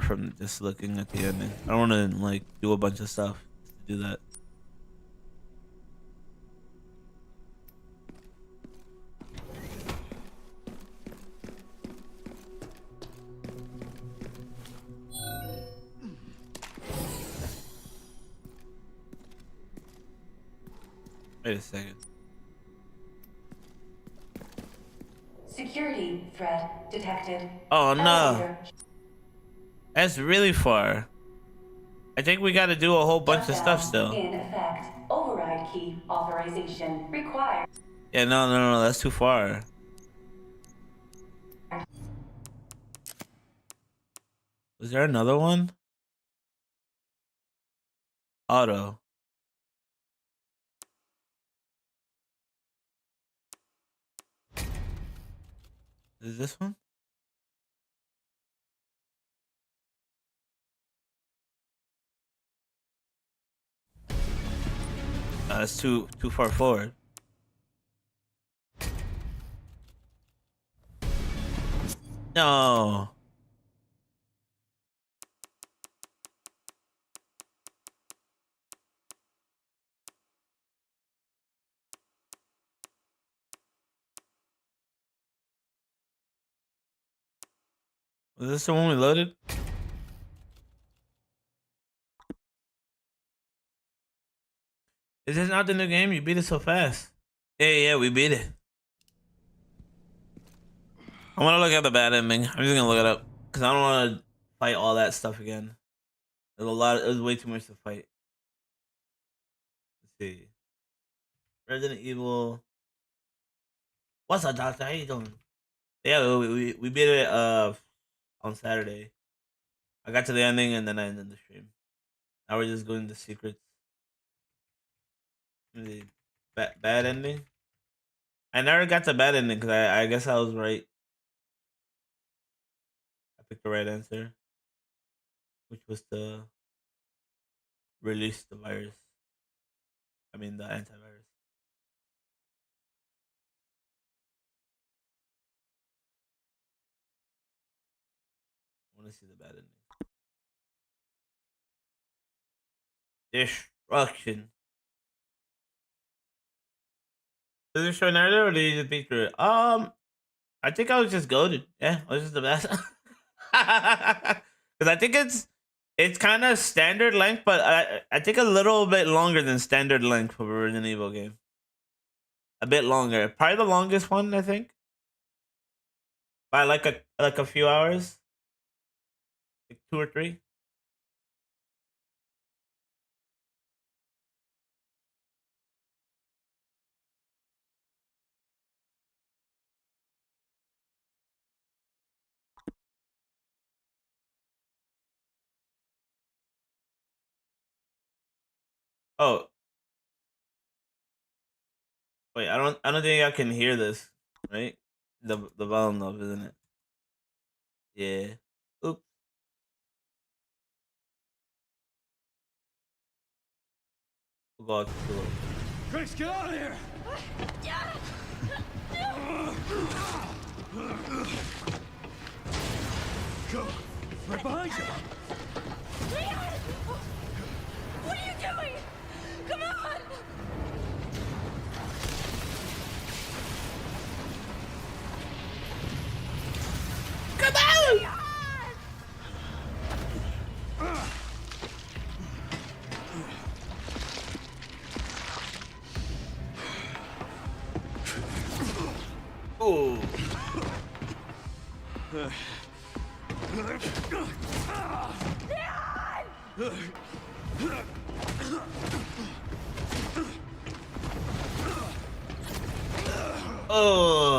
from just looking at the ending. I don't want to like do a bunch of stuff to do that. Wait a second. Security threat detected. Oh no. Elevator. That's really far. I think we got to do a whole bunch of stuff still. In effect. Override key authorization required. Yeah, no, that's too far. Was there another one? Auto. Is this one? It's too far forward. No. Was this the one we loaded? Is this not the new game? You beat it so fast. Yeah, we beat it. I want to look at the bad ending. I'm just gonna look it up because I don't want to fight all that stuff again. There's a lot. It was way too much to fight. Let's see. Resident Evil. What's up, doctor? How you doing? Yeah, we beat it on Saturday. I got to the ending and then I ended the stream. Now we're just going to secrets. The bad ending. I never got the bad ending because I guess I was right. I picked the right answer, which was to release the virus. I mean the antivirus. I want to see the bad ending. Destruction. Did you show narrative or did you just beat through it? I think I was just goaded. Yeah, I was just the best. Because I think it's kind of standard length, but I think a little bit longer than standard length for a Resident Evil game. A bit longer, probably the longest one I think. By like a few hours, like 2 or 3. Oh wait, I don't think I can hear this, right? The volume up, isn't it? Yeah. Oops. We'll go out to the Grace, get out of here! Go! Right behind you! Leon! What are you doing? Come on! Come on! Oh. Oh.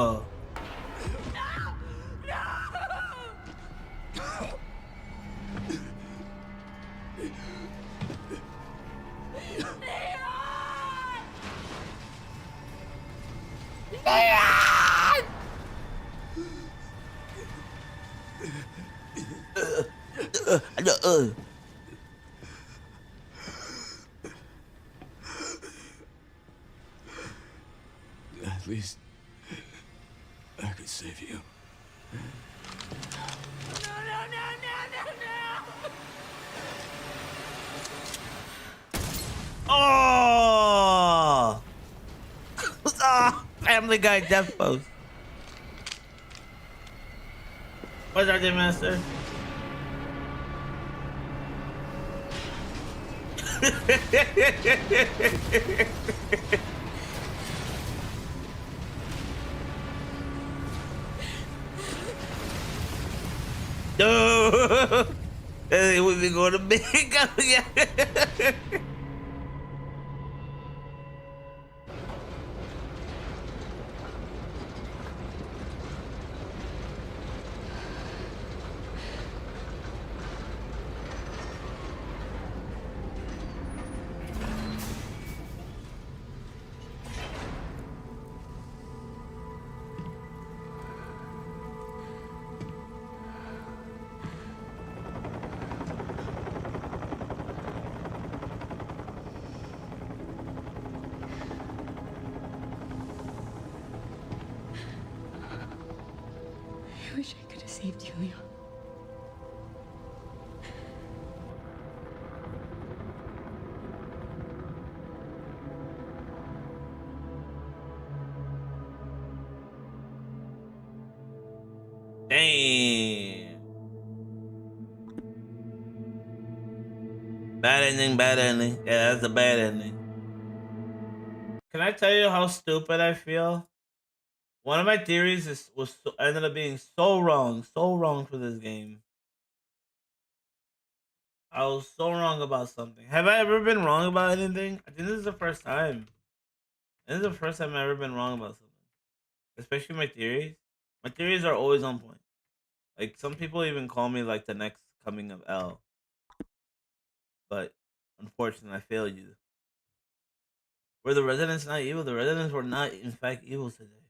At least I could save you. Oh! Ah, Family Guy death pose. What's our master? No! Hey, we be going to big. I wish I could have saved you, Leon. Damn. Bad ending, bad ending. Yeah, that's a bad ending. Can I tell you how stupid I feel? One of my theories ended up being so wrong for this game. I was so wrong about something. Have I ever been wrong about anything? I think this is the first time. This is the first time I've ever been wrong about something. especially my theories. My theories are always on point. Like some people even call me like the next coming of L. But unfortunately, I failed you. Were the residents not evil? The residents were not, in fact, evil today.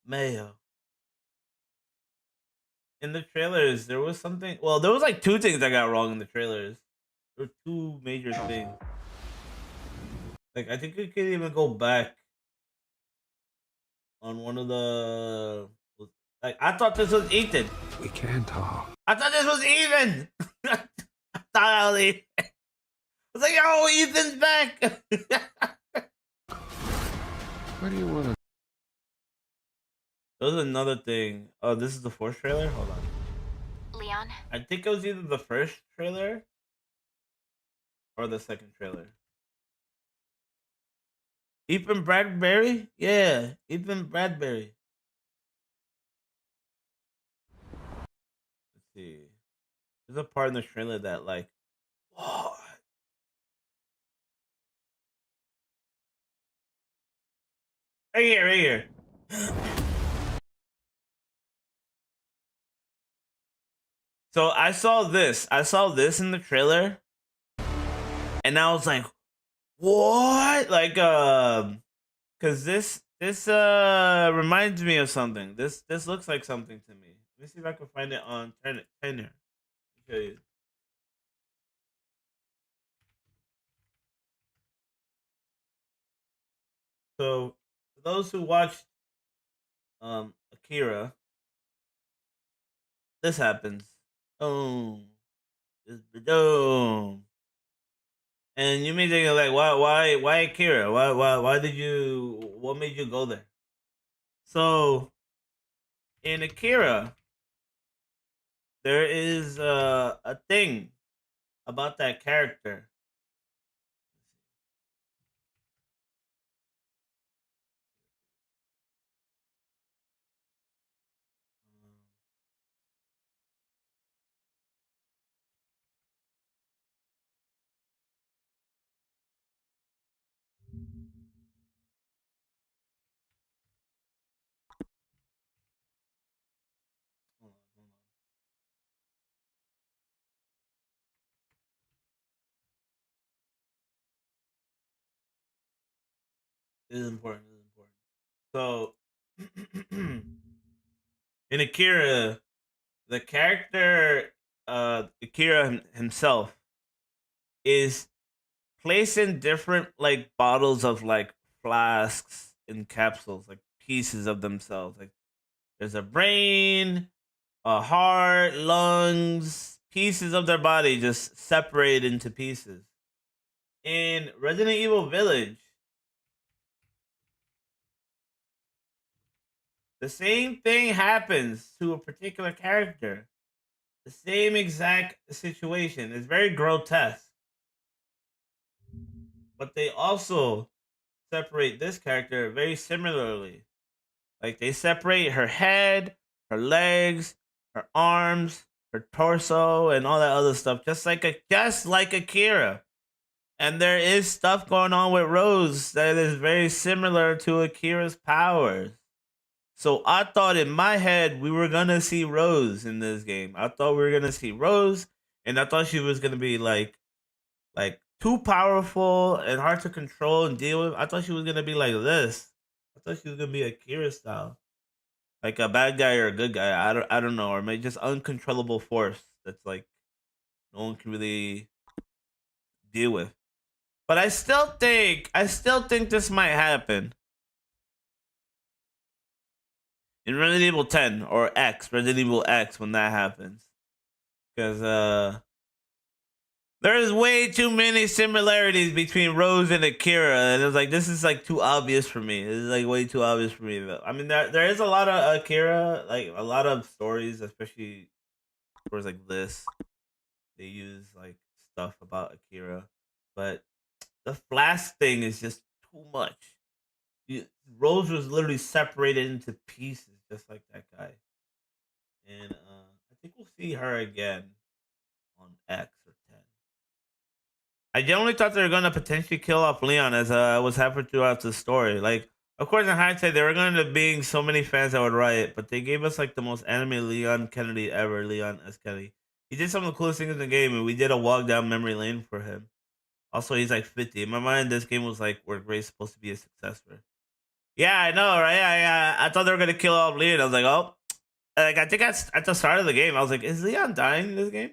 Mayo. In the trailers, there was something. Well, there was like two things I got wrong in the trailers. There were two major things. Like I think we could even go back on one of the. Like I thought this was Ethan. We can't talk. I thought this was Ethan. I thought I was like, oh, Ethan's back. What do you want to... There was another thing. Oh, this is the fourth trailer? Hold on. Leon? I think it was either the first trailer or the second trailer. Ethan Bradbury? Yeah, Ethan Bradbury. Let's see. There's a part in the trailer that like, what? Right here, right here. So I saw this. I saw this in the trailer, and I was like, "What?" Like, cause this reminds me of something. This looks like something to me. Let me see if I can find it on Tenor. Show you. So, for those who watched Akira, this happens. Oh, boom. And you may think like, why Akira? Why did you? What made you go there? So, in Akira, there is a thing about that character. Hold on. This is important. This is important. So, in Akira, the character Akira himself is placed in different like bottles of like flasks and capsules, like pieces of themselves. Like there's a brain, a heart, lungs, pieces of their body just separated into pieces. In Resident Evil Village, the same thing happens to a particular character. The same exact situation. It's very grotesque. But they also separate this character very similarly. Like they separate her head, her legs, her arms, her torso, and all that other stuff, just like Akira. And there is stuff going on with Rose that is very similar to Akira's powers. So I thought in my head we were gonna see Rose in this game. I thought we were gonna see Rose, and I thought she was gonna be like too powerful and hard to control and deal with. I thought she was gonna be like this. I thought she was gonna be Akira style, like a bad guy or a good guy. I don't know, or maybe just uncontrollable force that's like no one can really deal with. But I still think this might happen in Resident Evil 10 or Resident Evil X when that happens, because there's way too many similarities between Rose and Akira, and it's like this is like too obvious for me. This is like way too obvious for me. I mean, there is a lot of Akira, like a lot of stories, especially stories like this. They use like stuff about Akira, but the flash thing is just too much. Rose was literally separated into pieces, just like that guy, and I think we'll see her again on X or 10. I genuinely thought they were gonna potentially kill off Leon, as was happening throughout the story. Like Of course, in hindsight, they were going to being so many fans that would riot, but they gave us like the most anime Leon Kennedy ever, Leon S. Kennedy. He did some of the coolest things in the game, and we did a walk down memory lane for him. Also, he's like 50. In my mind, this game was like where Gray's supposed to be a successor. Yeah, I know, right? I thought they were going to kill off Leon. I was like, oh. Like, I think at the start of the game, I was like, is Leon dying in this game?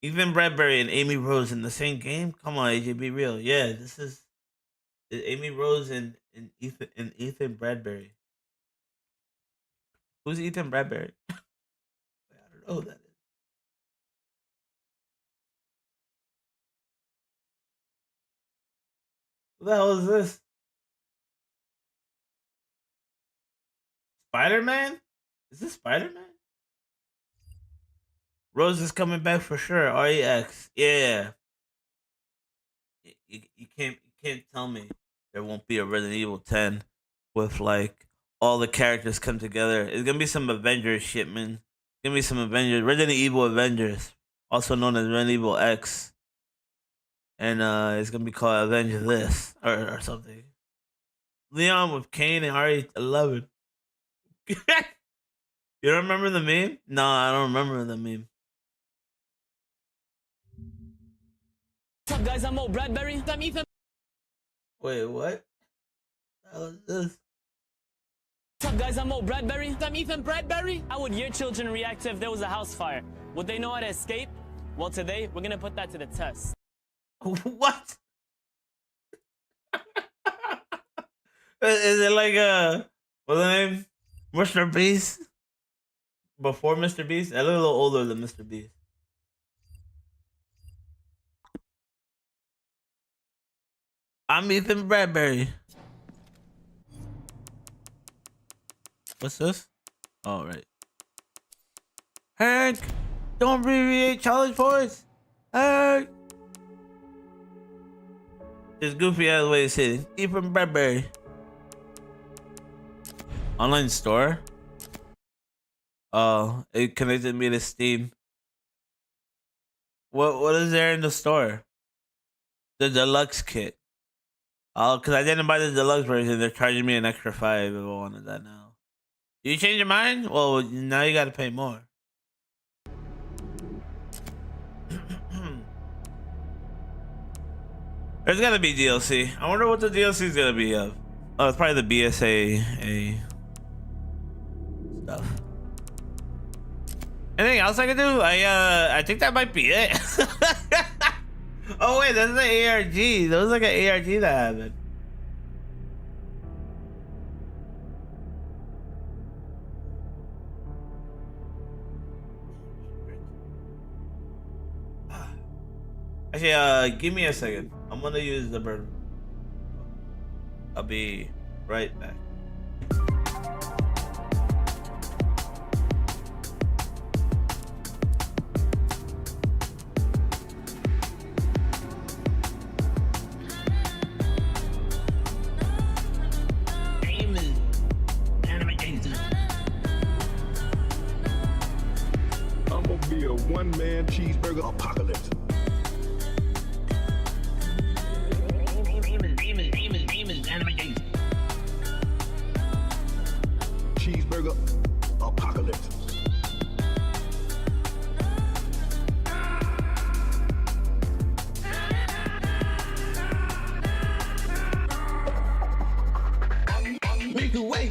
Even Bradbury and Amy Rose in the same game? Come on, AJ, be real. Yeah, this is Amy Rose and Ethan Bradbury. Who's Ethan Bradbury? I don't know who that is. Who the hell is this? Spider-Man? Is this Spider-Man? Rose is coming back for sure. REX. Yeah. You can't tell me there won't be a Resident Evil 10 with like all the characters come together. It's gonna be some Avengers shit, man. It's gonna be some Avengers, Resident Evil Avengers, also known as Resident Evil X. And it's gonna be called Avenge This or something. Leon with Kane and RE11. You don't remember the meme? No, I don't remember the meme. What's up, guys? I'm Mo Bradbury. I'm Ethan. Wait, what? What the hell is this? What's up, guys? I'm Mo Bradbury. I'm Ethan Bradbury. How would your children react if there was a house fire? Would they know how to escape? Well, today, we're gonna put that to the test. What? Is it like what's the name? Mr. Beast? Before Mr. Beast? I look a little older than Mr. Beast. I'm Ethan Bradbury. What's this? Oh, right. Hank! Don't abbreviate challenge points! Hank! This goofy ass way to say it. Ethan Bradbury. Online store? Oh, it connected me to Steam. What is there in the store? The deluxe kit. Oh, because I didn't buy the deluxe version. They're charging me an extra $5 if I wanted that now. You change your mind? Well, now you gotta pay more. There's gotta be DLC. I wonder what the DLC is gonna be of. Oh, it's probably the BSA stuff. Anything else I can do? I think that might be it. Oh wait, that's an ARG. There was like an ARG that happened. Actually, give me a second. I'm gonna use the bird. I'll be right back. I'm gonna be a one-man cheeseburger apocalypse. Cheeseburger apocalypse. Make the way.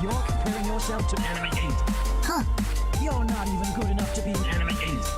You're comparing yourself to anime games. Huh. You're not even good enough to be in anime games.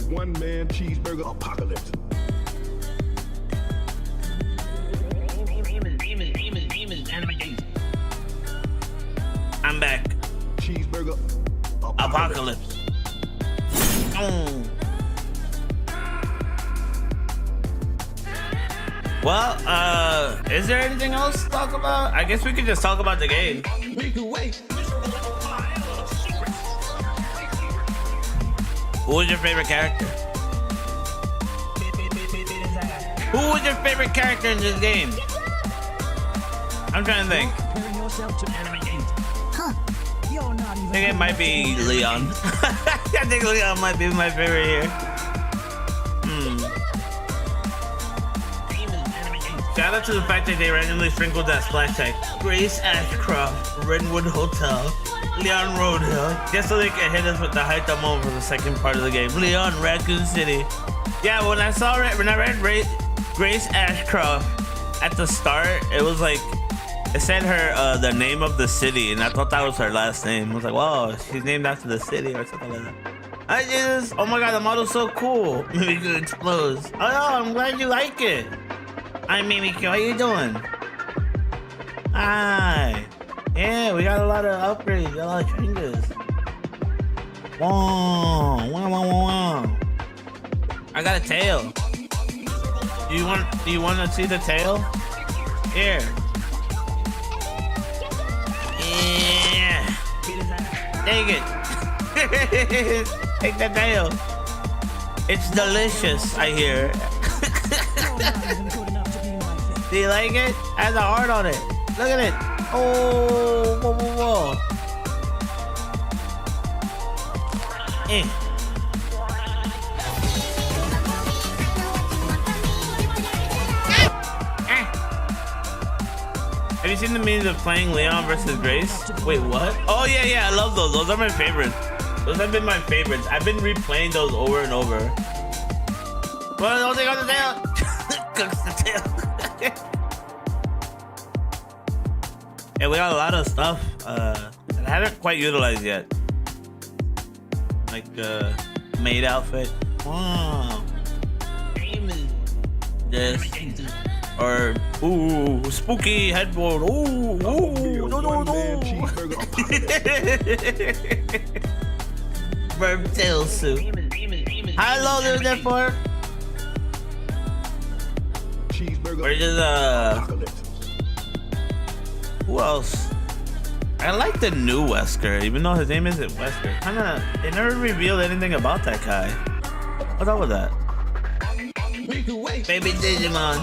one-man cheeseburger apocalypse. I'm back. Cheeseburger Apocalypse. Well, is there anything else to talk about? I guess we could just talk about the game. Who was your favorite character? Who was your favorite character in this game? I'm trying to think. Comparing yourself to anime games. You're not even I think it might be Leon. I think Leon might be my favorite here. Shout out to the fact that they randomly sprinkled that splash tag. Grace Ashcroft, Redwood Hotel, Leon Roadhill, just so they can hit us with the hype moment for the second part of the game. Leon, Raccoon City. Yeah, when I read Grace Ashcroft at the start, it was like, it said her the name of the city, and I thought that was her last name. I was like, whoa, she's named after the city or something like that. Hi, Jesus. Oh my god, the model's so cool. Mimikyu explodes. Oh no, I'm glad you like it. Hi, Mimikyu, how you doing? Hi. Yeah, we got a lot of upgrades, a lot of changes. Whoa, wow. I got a tail. Do you want to see the tail? Here. Yeah. Take it. Take the tail. It's delicious, I hear. Do you like it? It has a heart on it. Look at it. Oh, whoa, whoa, whoa. Have you seen the memes of playing Leon versus Grace? Wait, what? Oh yeah, I love those. Those are my favorites. Those have been my favorites. I've been replaying those over and over. Well, don't take out the tail. Cooks the tail. Yeah, we got a lot of stuff that I haven't quite utilized yet. Like maid outfit. Wow. This. Or ooh, spooky headboard. Ooh, no. Verb tail suit. How long is that for? Or just who else? I like the new Wesker, even though his name isn't Wesker. Kinda, they never revealed anything about that guy. What's up with that? Baby Digimon.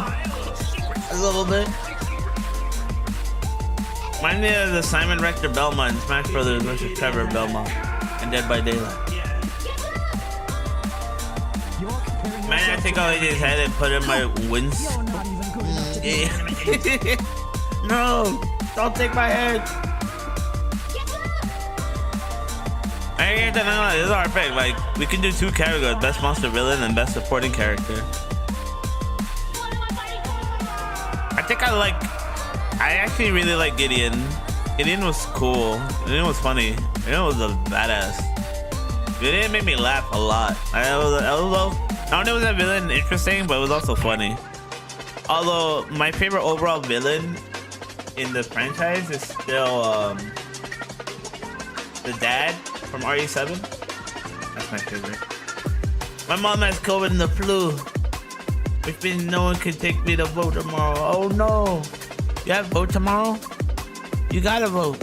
A little bit. Remind me of the Simon Rector Belmont in Smash Brothers versus Trevor Belmont and Dead by Daylight. Man, I take all AJ's head and put in my wins. No, don't take my head. I ain't gonna know, this is our pick. Like, we can do two categories: best monster villain and best supporting character. I actually really like Gideon. Gideon was cool. Gideon was funny. Gideon was a badass. Gideon made me laugh a lot. Not only was that villain interesting, but it was also funny. Although my favorite overall villain in the franchise is still the dad from RE7. That's my favorite. My mom has COVID and the flu. Which means no one can take me to vote tomorrow. Oh no. You have vote tomorrow? You gotta vote.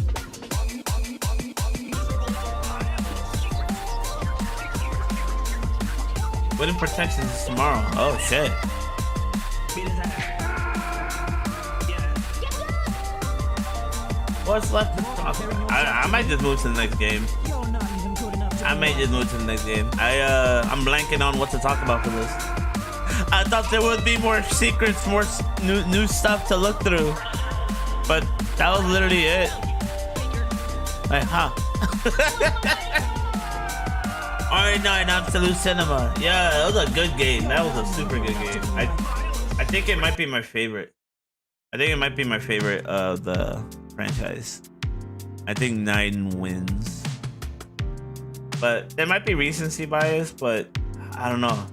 Winning protections is tomorrow. Oh shit. What's left to talk about? I might just move to the next game. I'm blanking on what to talk about for this. I thought there would be more secrets, more new stuff to look through, but that was literally it. Like, huh? RE9 Absolute Cinema. Yeah, that was a good game. That was a super good game. I think it might be my favorite. I think it might be my favorite of the franchise. I think 9 wins. But there might be recency bias, but I don't know.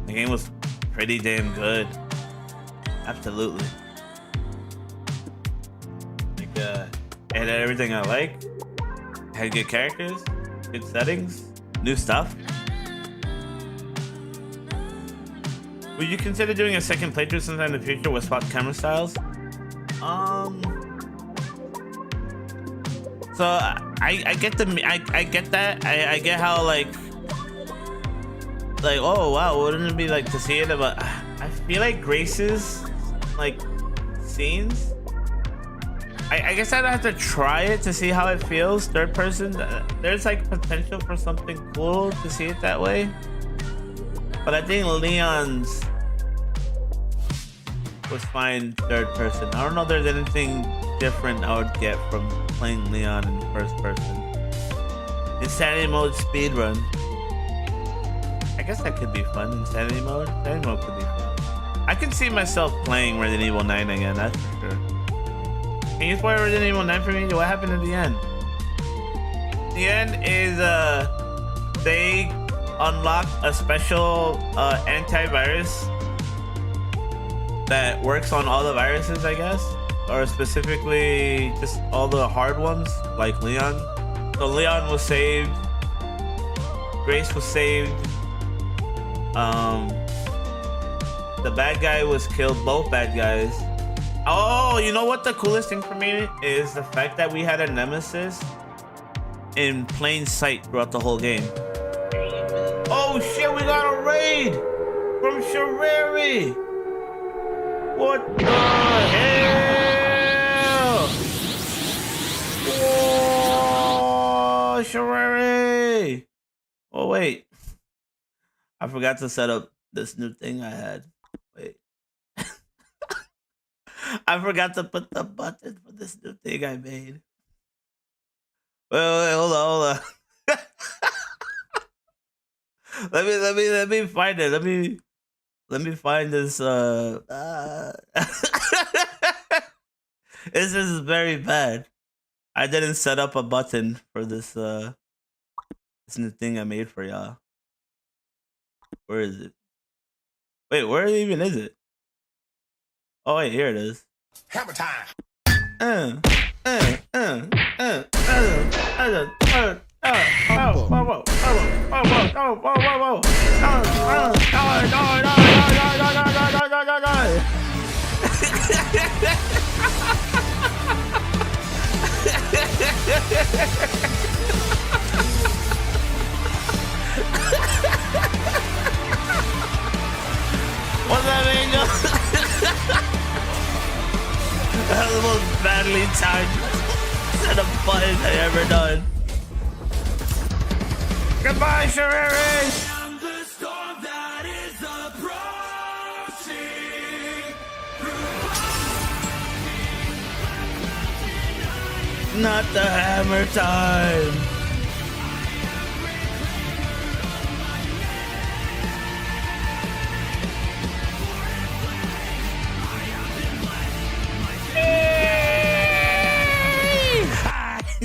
The game was pretty damn good. Absolutely. Like, it had everything I like. Had good characters, good settings, new stuff. Would you consider doing a second playthrough sometime in the future with swap camera styles? So I get I get that. I get how like oh wow, wouldn't it be like to see it? But I feel like Grace's like scenes. I guess I'd have to try it to see how it feels third person. There's like potential for something cool to see it that way. But I think Leon's was fine third person. I don't know if there's anything different I would get from playing Leon in first person. Insanity mode speedrun. I guess that could be fun. Insanity mode? Insanity mode could be fun. I could see myself playing Resident Evil 9 again, that's for sure. Can you spoil Resident Evil 9 for me? What happened at the end? The end is they unlock a special antivirus that works on all the viruses, I guess, or specifically just all the hard ones, like Leon. So Leon was saved, Grace was saved, the bad guy was killed, both bad guys. Oh, you know what the coolest thing for me is? The fact that we had a nemesis in plain sight throughout the whole game. Oh shit, we got a raid from Shareri. What the hell? Whoa, Shareri. Oh wait, I forgot to set up this new thing I had. Wait. I forgot to put the button for this new thing I made. Wait, hold on. Let me find it. Let me find this. This is very bad. I didn't set up a button for this this new thing I made for y'all. Where is it? Wait, where even is it? Oh wait, here it is. Hammer time. What's that, Angel? That was the most badly timed set of buttons I ever done. Goodbye, Shareri! Not the hammer time.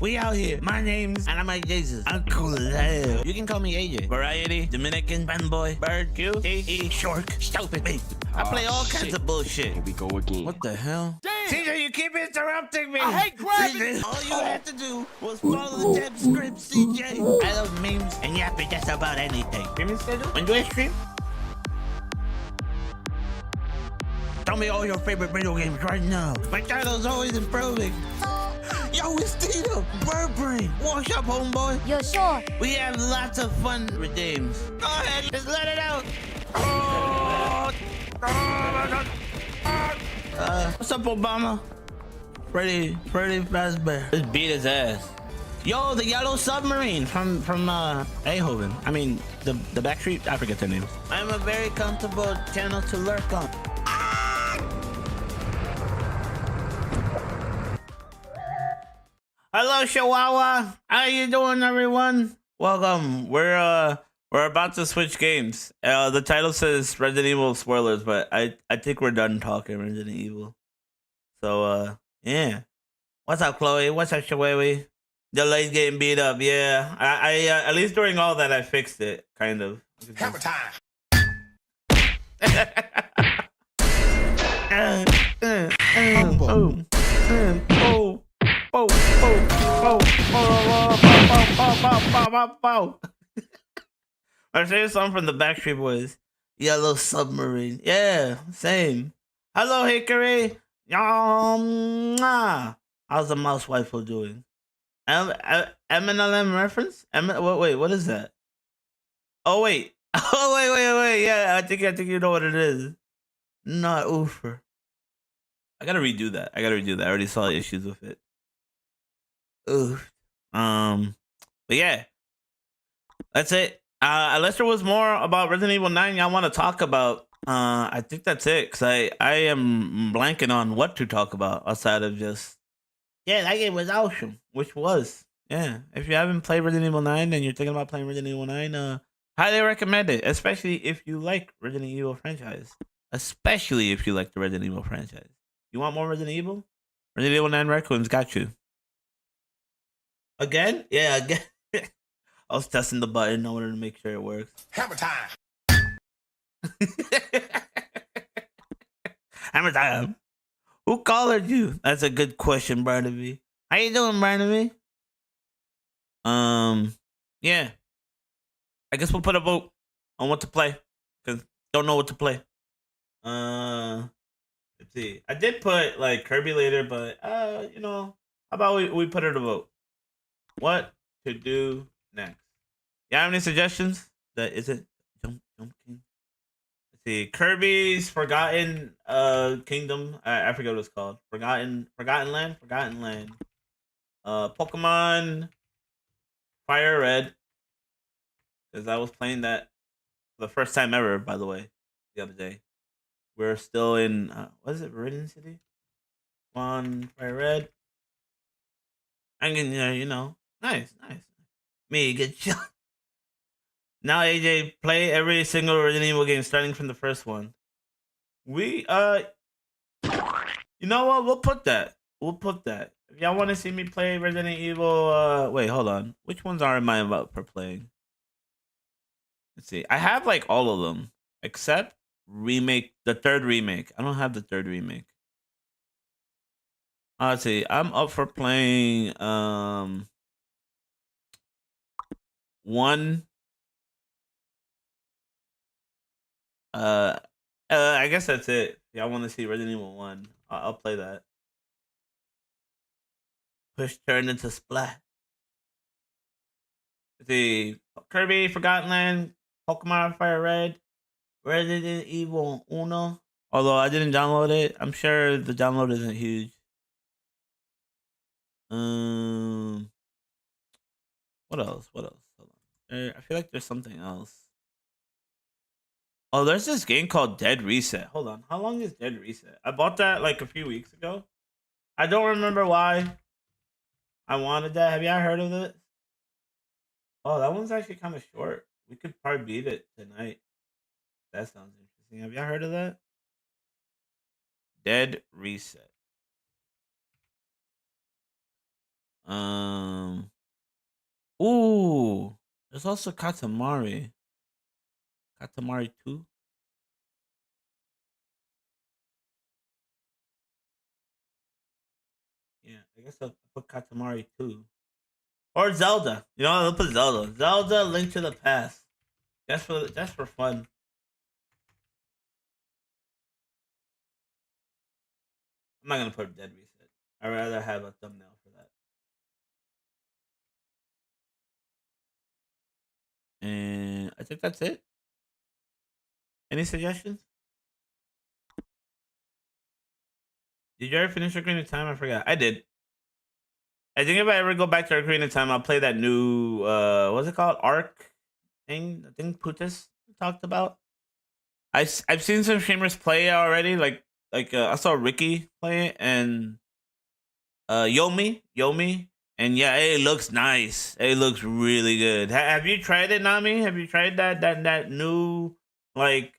We out here. My name's and I'm like Jesus. I'm cool as hell. You can call me AJ. Variety, Dominican, Femboy, Bird, Q, T, Shork, Stupid Me. I play all kinds of bullshit. Here we go again. What the hell? CJ, you keep interrupting me. I hate gravity. All you had to do was follow the damn script, CJ. I love memes and yapping just about anything. Streaming schedule? When do I stream? Tell me all your favorite video games right now. My channel's always improving. Yo, it's Tito, Bird Brain. Wash up, homeboy. Yo, sure. We have lots of fun with games. Go ahead, just let it out. What's up, Obama? Pretty fast bear. Just beat his ass. Yo, the yellow submarine from Eindhoven. I mean, the Backstreet. I forget their names. I'm a very comfortable channel to lurk on. Hello, Chihuahua. How you doing, everyone? Welcome. We're about to switch games. The title says Resident Evil spoilers, but I think we're done talking Resident Evil. So yeah. What's up, Chloe? What's up, Chihuahua? The leg's getting beat up. Yeah. I at least during all that I fixed it, kind of. Hammer time. I say something from the Backstreet Boys. Yellow Submarine. Yeah, same. Hello, Hickory. How's the mouse waifu doing? MLM reference? Wait, what is that? Oh wait. Oh wait. Yeah, I think you know what it is. Not Oofer. I gotta redo that. I already saw issues with it. Oof. But yeah, that's it. Unless there was more about Resident Evil 9 y'all want to talk about, I think that's it. Cause I am blanking on what to talk about outside of just that game was awesome, which was If you haven't played Resident Evil 9 and you're thinking about playing Resident Evil 9, highly recommend it, especially if you like Resident Evil franchise. Especially if you like the Resident Evil franchise. You want more Resident Evil? Resident Evil 9 Raccoons got you. Again? Yeah, again. I was testing the button. I wanted to make sure it works. Hammer time. Hammer time. Who collared you? That's a good question, Barnaby. How you doing, Barnaby? Yeah. I guess we'll put a vote on what to play. Cause don't know what to play. Let's see. I did put like Kirby later, but how about we put it a vote? What to do next? You have any suggestions? That isn't Jump King. Let's see. Kirby's Forgotten Kingdom. I forget what it's called. Forgotten Land. Pokemon Fire Red. Because I was playing that for the first time ever, by the way, the other day. We're still in what is it, Viridian City? Pokemon Fire Red. I can nice. Me get shot. Now AJ play every single Resident Evil game starting from the first one. We you know what? We'll put that. If y'all want to see me play Resident Evil, wait, hold on. Which ones are in my about for playing? Let's see. I have like all of them except the third remake. I don't have the third remake. Let's see. I'm up for playing one. I guess that's it. Y'all want to see Resident Evil 1? I'll play that. Push turn into Splat. Let's see. Kirby Forgotten Land, Pokemon Fire Red, Resident Evil Uno. Although I didn't download it, I'm sure the download isn't huge. What else? Hold on. I feel like there's something else. Oh, there's this game called Dead Reset. Hold on. How long is Dead Reset? I bought that like a few weeks ago. I don't remember why I wanted that. Have y'all heard of it? Oh, that one's actually kind of short. We could probably beat it tonight. That sounds interesting. Have y'all heard of that? Dead Reset. Ooh. There's also Katamari. Katamari 2. Yeah, I guess I'll put Katamari 2. Or Zelda. I'll put Zelda. Zelda Link to the Past. That's for fun. I'm not gonna put Dead Reset. I'd rather have a thumbnail for that. And I think that's it. Any suggestions? Did you ever finish Ocarina of Time? I forgot. I did. I think if I ever go back to Ocarina of Time, I'll play that new what's it called? Arc thing. I think Putis talked about. I've seen some streamers play it already. Like I saw Ricky play it and Yomi, and yeah, it looks nice. It looks really good. Have you tried it, Nami? Have you tried that new like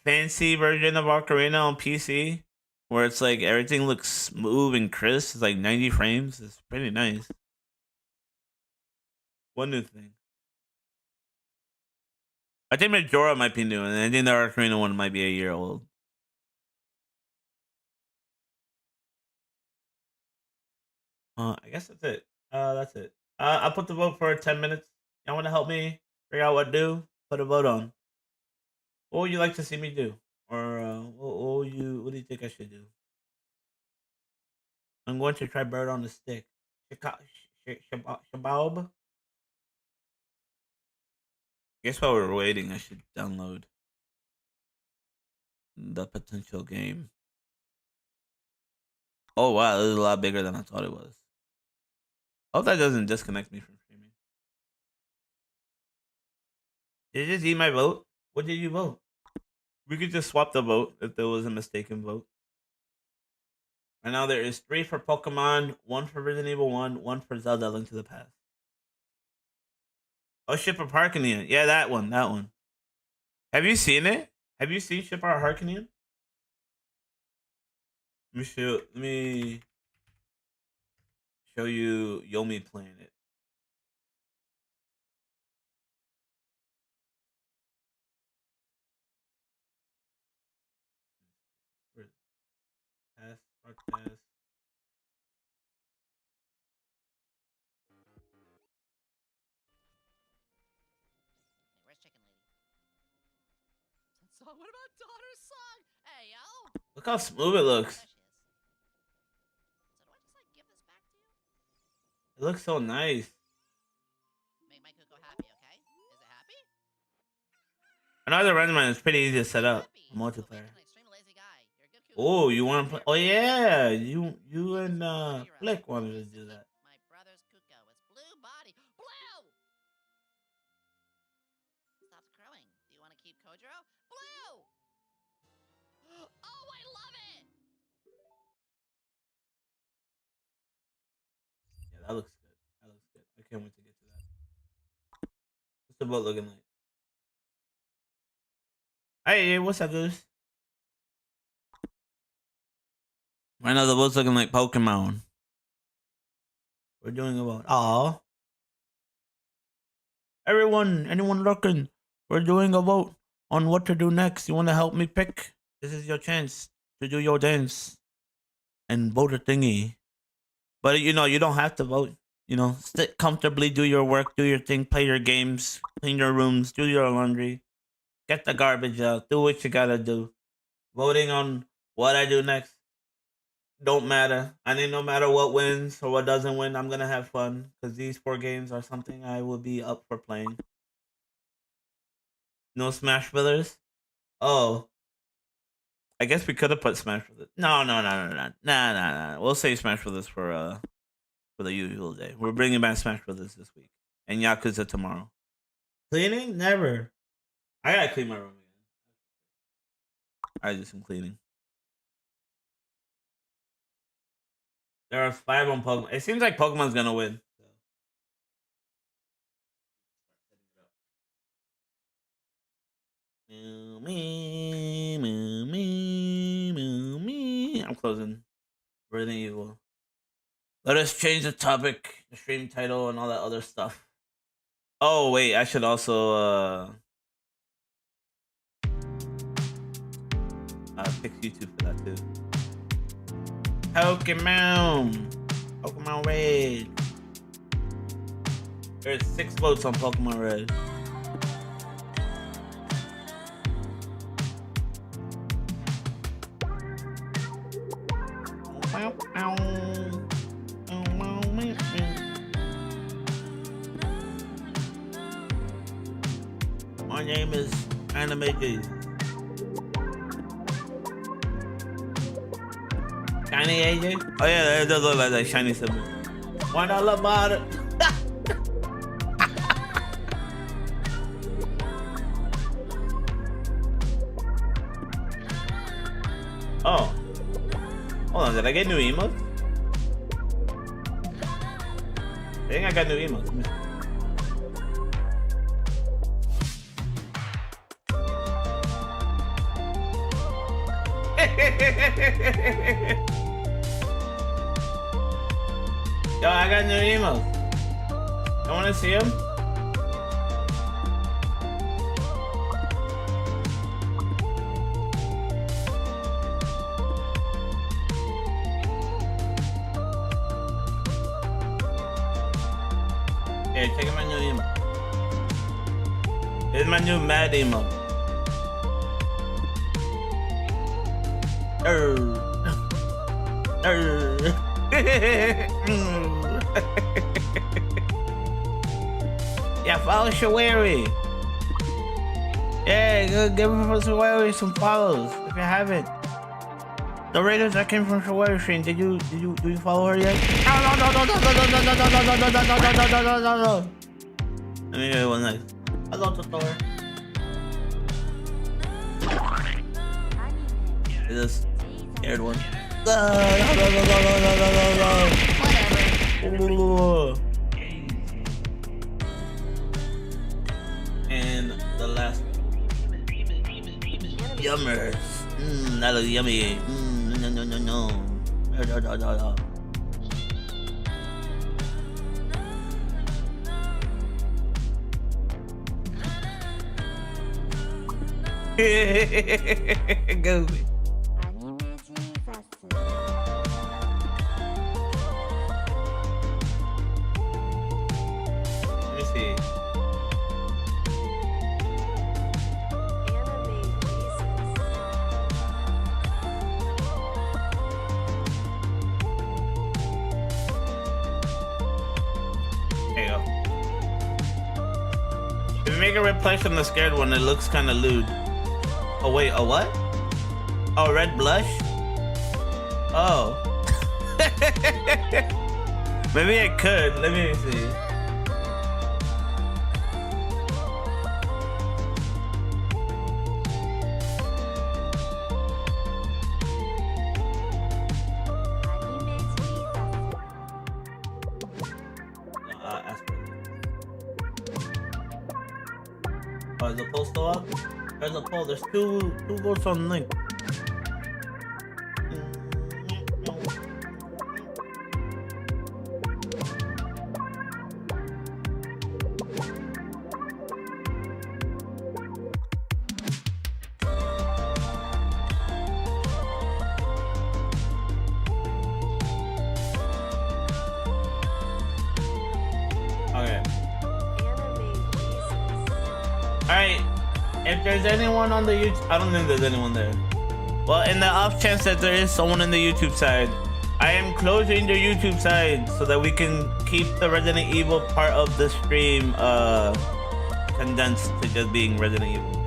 fancy version of Ocarina on PC? Where it's like everything looks smooth and crisp. It's like 90 frames. It's pretty nice. One new thing. I think Majora might be new, and I think the Ocarina one might be a year old. I guess that's it. That's it. I'll put the vote for 10 minutes. Y'all want to help me figure out what to do? Put a vote on. What would you like to see me do? Or what do you think I should do? I'm going to try Bird on the Stick. Shabab. Guess while we're waiting, I should download the potential game. Oh wow, this is a lot bigger than I thought it was. I hope that doesn't disconnect me from streaming. Did you just eat my vote? What did you vote? We could just swap the vote if there was a mistaken vote. Right now there is 3 for Pokemon, 1 for Resident Evil 1, 1 for Zelda Link to the Past. Oh, Ship of Harkinian. Yeah, that one. Have you seen it? Have you seen Ship of Harkinian? Let me show you Yomi playing it. Test. What about daughter's song? Hey, yo. Look how smooth it looks. So do I just give this back to you? It looks so nice. Make my Cuckoo happy, okay? Is it happy? Another Redman is pretty easy to set up. Multiplayer. Oh, you want to play? Oh yeah, you and Flick wanted to do that. My brother's Cuckoo. It's blue body. Blue! Stop crowing. Do you want to keep Kojiro? Blue! Oh, I love it! Yeah, that looks good. I can't wait to get to that. What's the boat looking like? Hey, what's up, Goose? Right now the boat's looking like Pokemon. We're doing a vote. Aw. Anyone looking? We're doing a vote on what to do next. You want to help me pick? This is your chance to do your dance and vote a thingy. But you don't have to vote. Sit comfortably, do your work, do your thing, play your games, clean your rooms, do your laundry, get the garbage out, do what you gotta do. Voting on what I do next don't matter. I mean, no matter what wins or what doesn't win, I'm gonna have fun because these 4 games are something I will be up for playing. No Smash Brothers? Oh. I guess we could have put Smash Brothers. No. Nah. We'll save Smash Brothers for the usual day. We're bringing back Smash Brothers this week. And Yakuza tomorrow. Cleaning? Never. I gotta clean my room again. I do some cleaning. There are 5 on Pokemon. It seems like Pokemon's gonna win. I'm closing Resident Evil. Let us change the topic, the stream title, and all that other stuff. Oh wait, I should also fix YouTube for that too. Pokemon Red. There's 6 votes on Pokemon Red. My name is Anime Jesus. Shiny AJ? Oh yeah, that does look like that shiny symbol. Why not love about it? Oh. Hold on, did I get new emotes? I think I got new emotes. Yo, I got new emotes. I want to see them. Okay, check out my new emote. It's my new mad emote. Yeah, follow Shawari. Yeah, go give Shawari some follows if you haven't. The raiders that came from Shawari stream, do you follow her yet? No. Let me hear one nice. Hello, Tutor. This scared one. Whatever. And the last yummers. That looks yummy. No. Go. Let me see. There you go. If you make a replace from the scared one, it looks kind of lewd. Oh wait, a what? Oh, red blush? Oh. Maybe I could. Let me see. Oh, is the poll still up? There's a poll. There's two votes on the link. Okay. Alright. If there's anyone on the YouTube, I don't think there's anyone there. Well, in the off chance that there is someone in the YouTube side, I am closing the YouTube side so that we can keep the Resident Evil part of the stream condensed to just being Resident Evil.